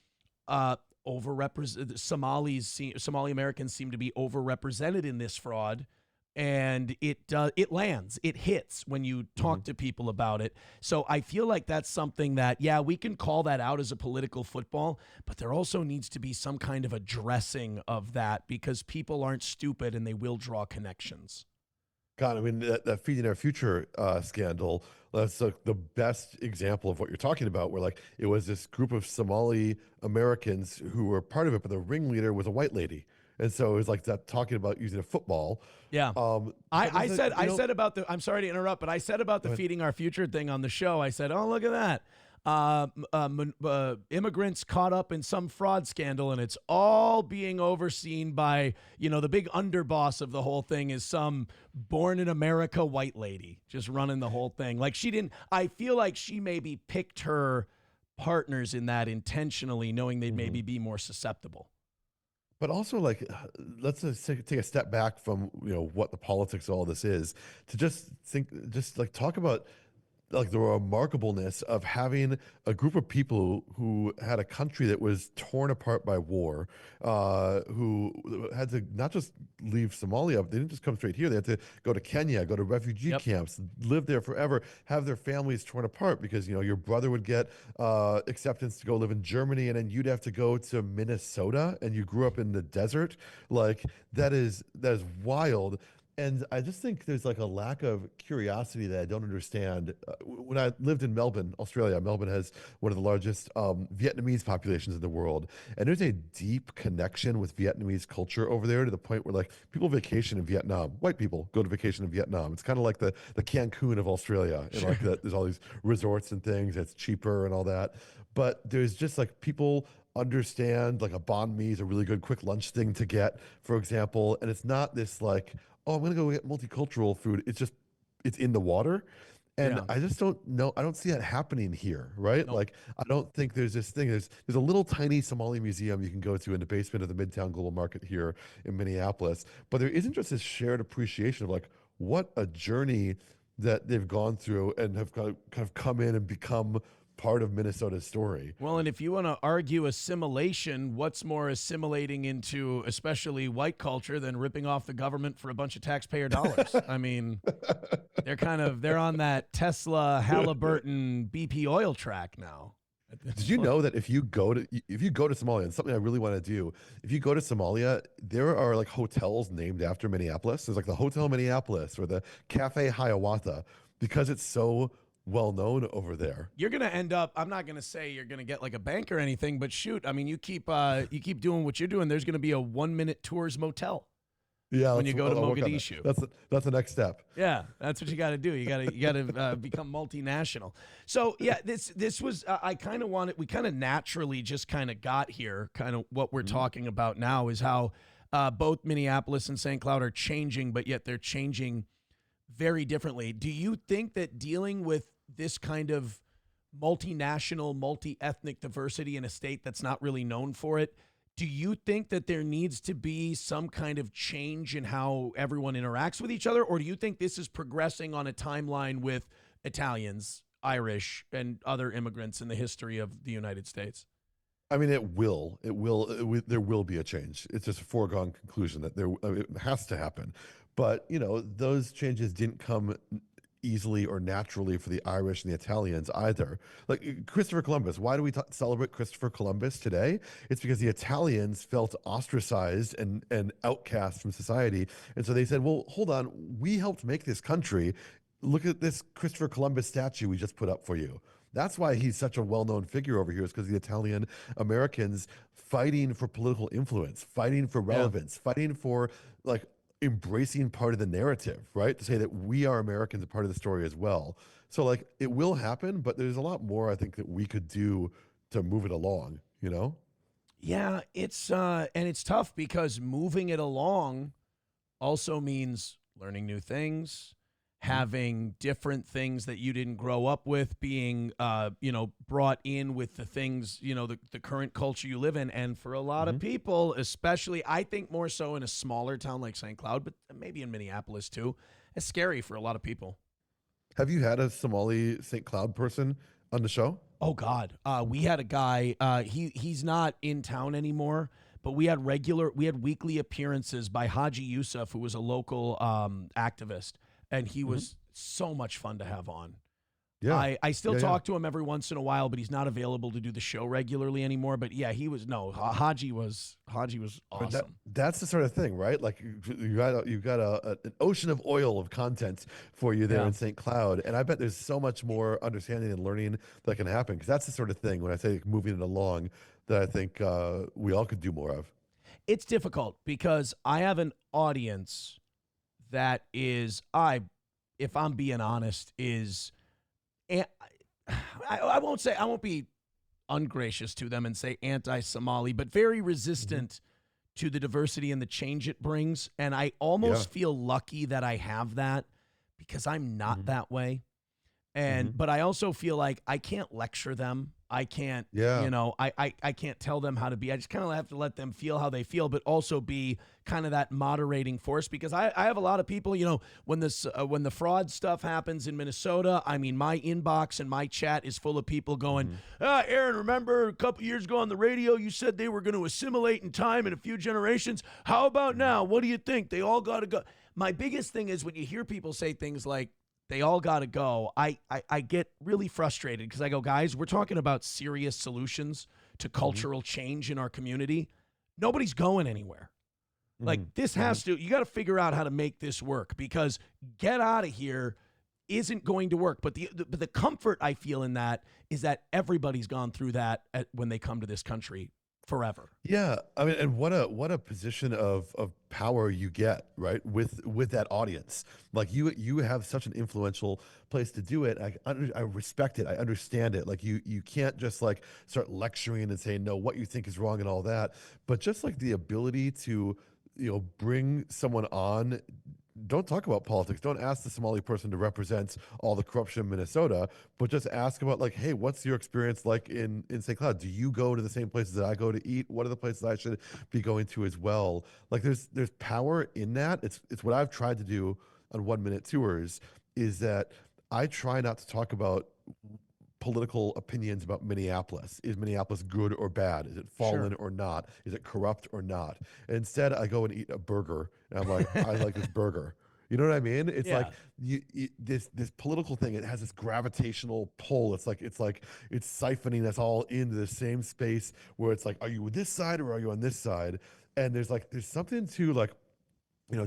overrepresented. Somali Americans seem to be overrepresented in this fraud, and it lands, it hits when you talk to people about it. So I feel like that's something that, we can call that out as a political football, but there also needs to be some kind of addressing of that because people aren't stupid and they will draw connections. God, I mean, that Feeding Our Future scandal, that's like the best example of what you're talking about, where like it was this group of Somali Americans who were part of it, but the ringleader was a white lady. And so it was like that talking about using a football. Yeah. I said about the, I'm sorry to interrupt, but I said about the Feeding Our Future thing on the show. I said, oh, look at that. Immigrants caught up in some fraud scandal, and it's all being overseen by, the big underboss of the whole thing is some born in America white lady just running the whole thing. Like I feel like she maybe picked her partners in that intentionally, knowing they'd maybe be more susceptible. But also, like, let's just take a step back from what the politics of all this is, to just think, just like talk about like the remarkableness of having a group of people who had a country that was torn apart by war, who had to not just leave Somalia, but they didn't just come straight here. They had to go to Kenya, go to refugee Yep. camps, live there forever, have their families torn apart because your brother would get acceptance to go live in Germany, and then you'd have to go to Minnesota, and you grew up in the desert. Like that is wild. And I just think there's like a lack of curiosity that I don't understand. When I lived in Melbourne, Australia, Melbourne has one of the largest Vietnamese populations in the world. And there's a deep connection with Vietnamese culture over there, to the point where like people vacation in Vietnam. White people go to vacation in Vietnam. It's kind of like the Cancun of Australia. And like that, there's all these resorts and things. It's cheaper and all that. But there's just like people understand like a banh mi is a really good quick lunch thing to get, for example. And it's not this like, oh, I'm gonna go get multicultural food. It's in the water. And Yeah. I just don't know. I don't see that happening here, right? Nope. Like, I don't think there's this thing. There's a little tiny Somali museum you can go to in the basement of the Midtown Global Market here in Minneapolis. But there isn't just this shared appreciation of like what a journey that they've gone through and have kind of come in and become part of Minnesota's story. Well, and if you want to argue assimilation, what's more assimilating into especially white culture than ripping off the government for a bunch of taxpayer dollars? I mean, they're on that Tesla, Halliburton, BP oil track now. Did you know that if you go to Somalia, and something I really want to do, if you go to Somalia, there are like hotels named after Minneapolis. There's like the Hotel Minneapolis or the Cafe Hiawatha, because it's so well known over there. You're gonna end up. I'm not gonna say you're gonna get like a bank or anything, but shoot, I mean, you keep doing what you're doing. There's gonna be a 1-minute tours motel Yeah, when you go to I'll work on that. Mogadishu. That's the next step. Yeah, that's what you got to do. You got to become multinational. So yeah, this was I kind of wanted. We kind of naturally just kind of got here. Kind of what we're talking about now is how both Minneapolis and St. Cloud are changing, but yet they're changing very differently. Do you think that dealing with this kind of multinational, multi-ethnic diversity in a state that's not really known for it, do you think that there needs to be some kind of change in how everyone interacts with each other? Or do you think this is progressing on a timeline with Italians, Irish, and other immigrants in the history of the United States? I mean, it will. There will be a change. It's just a foregone conclusion that it has to happen. But those changes didn't come easily or naturally for the Irish and the Italians either. Like Christopher Columbus, why do we celebrate Christopher Columbus today? It's because the Italians felt ostracized and outcast from society. And so they said, well, hold on, we helped make this country. Look at this Christopher Columbus statue we just put up for you. That's why he's such a well-known figure over here, is because the Italian Americans fighting for political influence, fighting for relevance, fighting for like embracing part of the narrative, right? To say that we are Americans, a part of the story as well. So like it will happen, but there's a lot more I think that we could do to move it along, Yeah, it's and it's tough because moving it along also means learning new things, having different things that you didn't grow up with being brought in with the things, the current culture you live in. And for a lot of people, especially I think more so in a smaller town like St. Cloud, but maybe in Minneapolis too, it's scary for a lot of people. Have you had a Somali St. Cloud person on the show? Oh God. We had a guy, he's not in town anymore, but we had weekly appearances by Haji Yusuf, who was a local activist. And he was so much fun to have on. Yeah. I still talk to him every once in a while, but he's not available to do the show regularly anymore. But yeah, Haji was awesome. That's the sort of thing, right? Like you've got an ocean of oil of content for you there in St. Cloud. And I bet there's so much more understanding and learning that can happen. Because that's the sort of thing, when I say moving it along, that I think we all could do more of. It's difficult because I have an audience that is, if I'm being honest, I won't be ungracious to them and say anti-Somali, but very resistant to the diversity and the change it brings. And I almost feel lucky that I have that, because I'm not that way. And but I also feel like I can't lecture them. I can't, Yeah. I can't tell them how to be. I just kind of have to let them feel how they feel, but also be kind of that moderating force, because I have a lot of people, when when the fraud stuff happens in Minnesota, I mean, my inbox and my chat is full of people going, Hmm. Aaron, remember a couple years ago on the radio, you said they were going to assimilate in time in a few generations. How about Hmm. now? What do you think? They all got to go. My biggest thing is when you hear people say things like, they all got to go. I get really frustrated because I go, guys, we're talking about serious solutions to Hmm. cultural change in our community. Nobody's going anywhere. Like, Hmm. this Hmm. has to, you got to figure out how to make this work, because get out of here isn't going to work. But the comfort I feel in that is that everybody's gone through that when they come to this country forever. Yeah, I mean, and what a position of power you get, right? With that audience, like you have such an influential place to do it. I respect it. I understand it. Like you can't just like start lecturing and saying no, what you think is wrong and all that. But just like the ability to bring someone on. Don't talk about politics. Don't ask the Somali person to represent all the corruption in Minnesota, but just ask about like, hey, what's your experience like in St. Cloud? Do you go to the same places that I go to eat? What are the places I should be going to as well? Like there's power in that. It's what I've tried to do on 1 minute tours is that I try not to talk about political opinions about Minneapolis. Is Minneapolis good or bad? Is it Sure. fallen or not? Is it corrupt or not? Instead, I go and eat a burger, and I'm like, I like this burger. You know what I mean? It's like Yeah. this political thing. It has this gravitational pull. It's siphoning us all into the same space where it's like, are you with this side or are you on this side? And there's something to like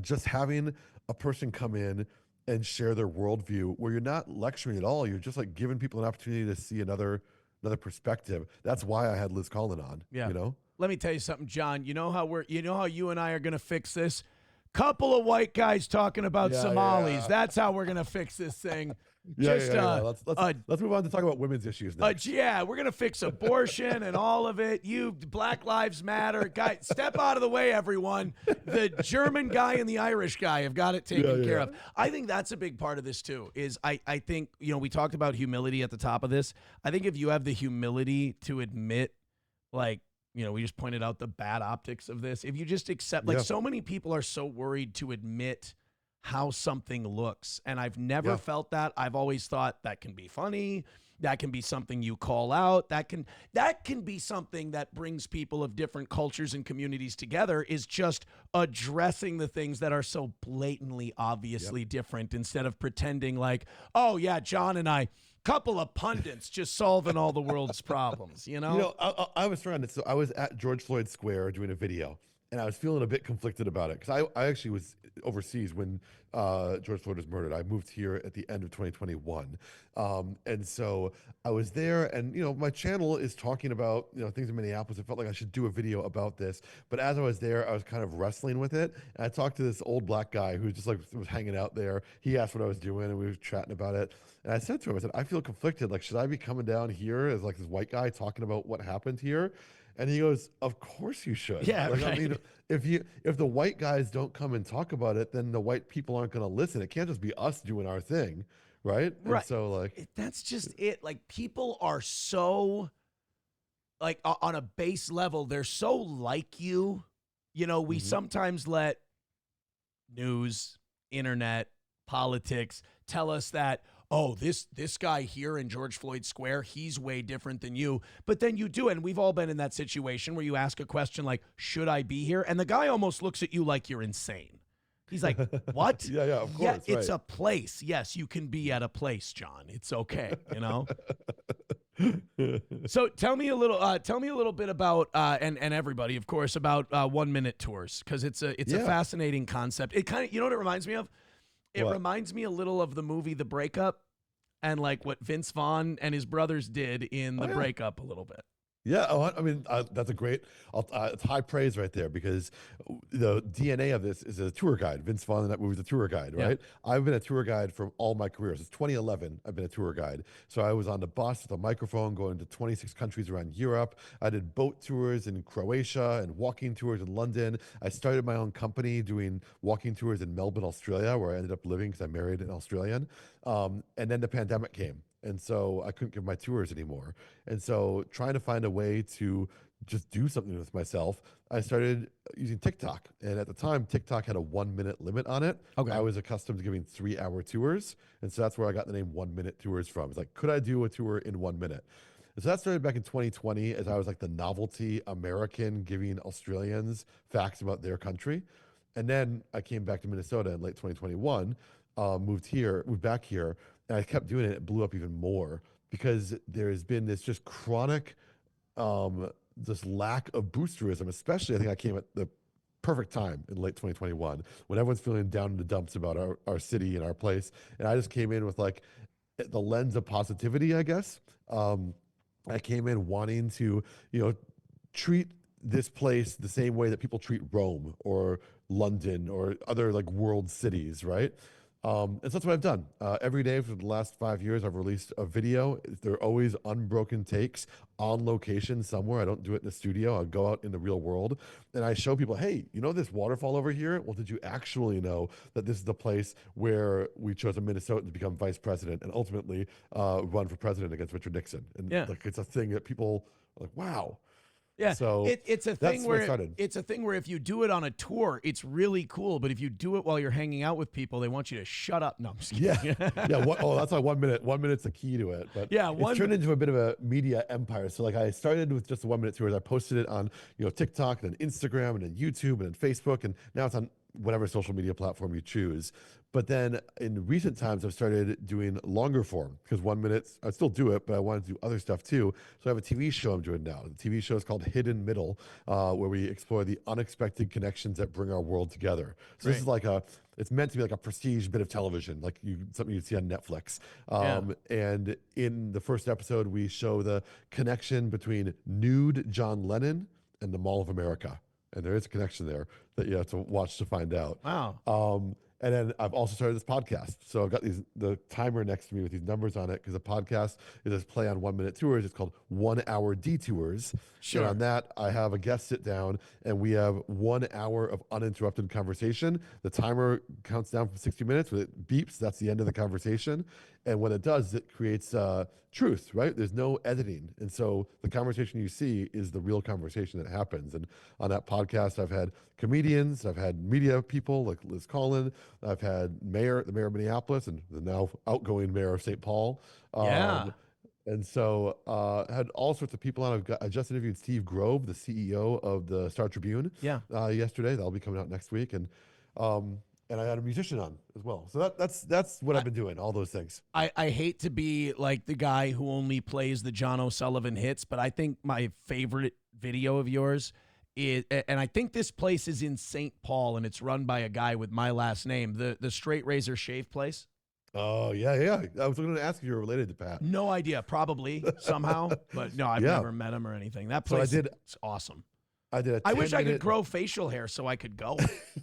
just having a person come in and share their worldview where you're not lecturing at all. You're just like giving people an opportunity to see another perspective. That's why I had Liz Collin on, Yeah. you know? Let me tell you something, John. You know how you and I are going to fix this? Couple of white guys talking about Yeah, Somalis. yeah. That's how we're going to fix this thing. Yeah, yeah, Just yeah, yeah. Let's uh, let's move on to talk about women's issues next. yeah, we're gonna fix abortion and all of it. You Black Lives Matter, guy, step out of the way, everyone. The German guy and the Irish guy have got it Yeah, taken care yeah. of. I think that's a big part of this too. Is I think we talked about humility at the top of this. I think if you have the humility to admit, like we just pointed out the bad optics of this. If you just accept, like Yeah. so many people are so worried to admit how something looks. And I've never Yeah. felt that. I've always thought that can be funny. That can be something you call out. That can be something that brings people of different cultures and communities together, is just addressing the things that are so blatantly Yep. obviously different, instead of pretending like, oh yeah, John and I, couple of pundits just solving all the world's problems, you know? I was trying to. So I was at George Floyd Square doing a video, and I was feeling a bit conflicted about it because I actually was overseas when George Floyd was murdered. I moved here at the end of 2021, and so I was there, and my channel is talking about things in Minneapolis. I felt like I should do a video about this, but as I was there, I was kind of wrestling with it. And I talked to this old black guy who just like was hanging out there. He asked what I was doing, and we were chatting about it. And I said to him, I said, I feel conflicted. Like, should I be coming down here as like this white guy talking about what happened here? And he goes, "Of course you should." Yeah, Like, I mean, right. if the white guys don't come and talk about it, then the white people aren't going to listen. It can't just be us doing our thing, right? And Right. so, like, That's just it. Like, people are so, like, on a base level, they're so like you. We mhm. sometimes let news, internet, politics tell us that, oh, this guy here in George Floyd Square, he's way different than you. But then you do, and we've all been in that situation where you ask a question like, should I be here? And the guy almost looks at you like you're insane. He's like, what? Yeah, yeah, of Yeah, course, it's right. a place. Yes, you can be at a place, John. It's okay. So tell me a little bit about and everybody, of course, about 1 minute tours, because it's a Yeah. fascinating concept. It kind of, what it reminds me of. It What? reminds me a little of the movie The Breakup, and like what Vince Vaughn and his brothers did in Oh The yeah. Breakup a little bit. Yeah, oh, I mean that's a great. It's high praise right there because the DNA of this is a tour guide. Vince Vaughn in that movie is a tour guide, Yeah. right? I've been a tour guide for all my careers. It's 2011. I've been a tour guide, so I was on the bus with a microphone going to 26 countries around Europe. I did boat tours in Croatia and walking tours in London. I started my own company doing walking tours in Melbourne, Australia, where I ended up living because I married an Australian. And then the pandemic came. And so I couldn't give my tours anymore. And so trying to find a way to just do something with myself, I started using TikTok. And at the time, TikTok had a 1 minute limit on it. Okay. I was accustomed to giving 3 hour tours. And so that's where I got the name 1 minute tours from. It's like, could I do a tour in 1 minute? And so that started back in 2020 as I was like the novelty American giving Australians facts about their country. And then I came back to Minnesota in late 2021, moved back here, and I kept doing it. It blew up even more because there has been this just chronic, this lack of boosterism. Especially, I think I came at the perfect time in late 2021 when everyone's feeling down in the dumps about our city and our place, and I just came in with like the lens of positivity, I guess. I came in wanting to, treat this place the same way that people treat Rome or London or other like world cities, right? And so that's what I've done. Every day for the last 5 years, I've released a video. They're always unbroken takes on location somewhere. I don't do it in the studio. I go out in the real world and I show people, hey, you know this waterfall over here? Well, did you actually know that this is the place where we chose a Minnesotan to become vice president and ultimately run for president against Richard Nixon? And Yeah. like it's a thing that people are like, wow. Yeah, So it's a that's thing where it where started. it's a thing where if you do it on a tour, it's really cool. But if you do it while you're hanging out with people, they want you to shut up. No, I'm just kidding. Yeah, yeah. That's why 1 minute. 1 minute's the key to it. But Yeah, it's turned into a bit of a media empire. So like I started with just the 1 minute tours. I posted it on TikTok and then Instagram and then YouTube and then Facebook, and now it's on whatever social media platform you choose. But then in recent times, I've started doing longer form because 1 minute, I still do it, but I want to do other stuff too. So I have a TV show I'm doing now. The TV show is called Hidden Middle, where we explore the unexpected connections that bring our world together. So this is like it's meant to be like a prestige bit of television, like something you'd see on Netflix. Yeah. And in the first episode, we show the connection between nude John Lennon and the Mall of America. And there is a connection there that you have to watch to find out. Wow. And then I've also started this podcast. So I've got the timer next to me with these numbers on it because the podcast is this play on 1 minute tours. It's called 1 Hour Detours. Sure. And on that, I have a guest sit down and we have 1 hour of uninterrupted conversation. The timer counts down from 60 minutes. When it beeps, that's the end of the conversation. And when it does, it creates truth, right? There's no editing. And so the conversation you see is the real conversation that happens. And on that podcast, I've had comedians, I've had media people like Liz Collin, I've had the mayor of Minneapolis and the now outgoing mayor of St. Paul. Yeah. And so had all sorts of people on. I just interviewed Steve Grove, the CEO of the Star Tribune, Yeah. yesterday. That'll be coming out next week. And I had a musician on as well. So that's what I've been doing, all those things. I hate to be like the guy who only plays the John O'Sullivan hits, but I think my favorite video of yours is, and I think this place is in St. Paul, and it's run by a guy with my last name, the Straight Razor Shave Place. Oh, yeah. I was going to ask if you were related to Pat. No idea, probably somehow, but no, I've Yeah. never met him or anything. That So place is awesome. I did a I wish I could 10-minute grow facial hair so I could go.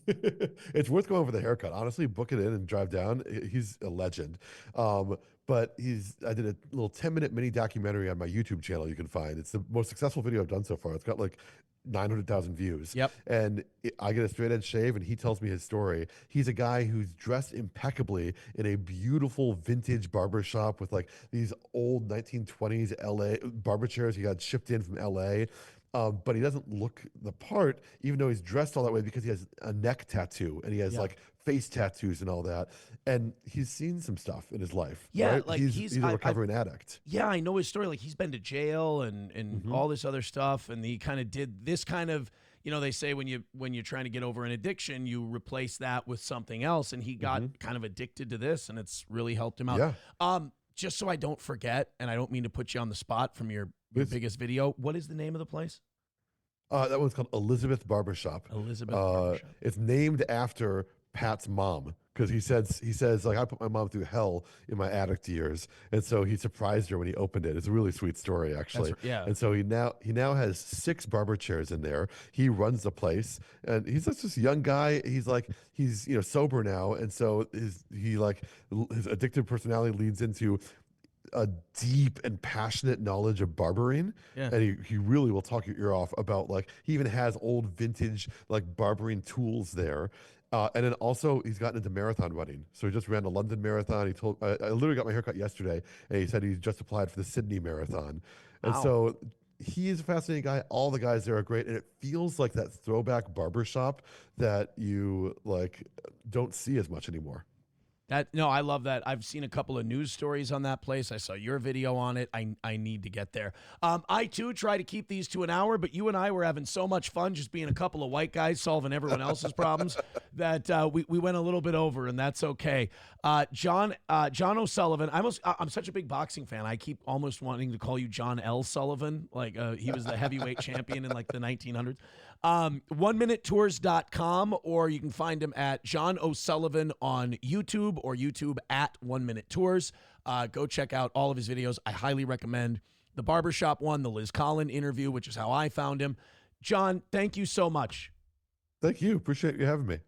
It's worth going for the haircut. Honestly, book it in and drive down. He's a legend. But I did a little 10-minute mini documentary on my YouTube channel you can find. It's the most successful video I've done so far. It's got like 900,000 views. Yep. And I get a straight edge shave and he tells me his story. He's a guy who's dressed impeccably in a beautiful vintage barber shop with like these old 1920s LA barber chairs he got shipped in from LA. But he doesn't look the part, even though he's dressed all that way because he has a neck tattoo and he has like face tattoos and all that. And he's seen some stuff in his life. Yeah, right? like he's a recovering addict. Yeah, I know his story. Like he's been to jail and all this other stuff, and he kind of did this kind of. They say when you're trying to get over an addiction, you replace that with something else, and he got kind of addicted to this, and it's really helped him out. Yeah. Just so I don't forget, and I don't mean to put you on the spot from your biggest video. What is the name of the place? That one's called Elizabeth Barbershop. Elizabeth Barbershop. It's named after Pat's mom because he says like I put my mom through hell in my addict years, and so he surprised her when he opened it. It's a really sweet story actually. Yeah. And so he now has 6 barber chairs in there. He runs the place, and he's just this young guy. He's sober now, and so his addictive personality leads into a deep and passionate knowledge of barbering. Yeah. And he really will talk your ear off about like he even has old vintage like barbering tools there. And then also he's gotten into marathon running. So he just ran the London Marathon. He told I literally got my haircut yesterday, and he said he just applied for the Sydney Marathon. And Wow. so he is a fascinating guy. All the guys there are great, and it feels like that throwback barbershop that you like don't see as much anymore. No, I love that. I've seen a couple of news stories on that place. I saw your video on it. I need to get there. I too try to keep these to an hour, but you and I were having so much fun just being a couple of white guys solving everyone else's problems that we went a little bit over, and that's okay. John O'Sullivan. I'm such a big boxing fan. I keep almost wanting to call you John L. Sullivan, like he was the heavyweight champion in like the 1900s. 1minutetours.com, or you can find him at John O'Sullivan on YouTube or YouTube at 1 Minute Tours. Go check out all of his videos. I highly recommend the barbershop one, the Liz Collin interview, which is how I found him. John, thank you so much. Thank you. Appreciate you having me.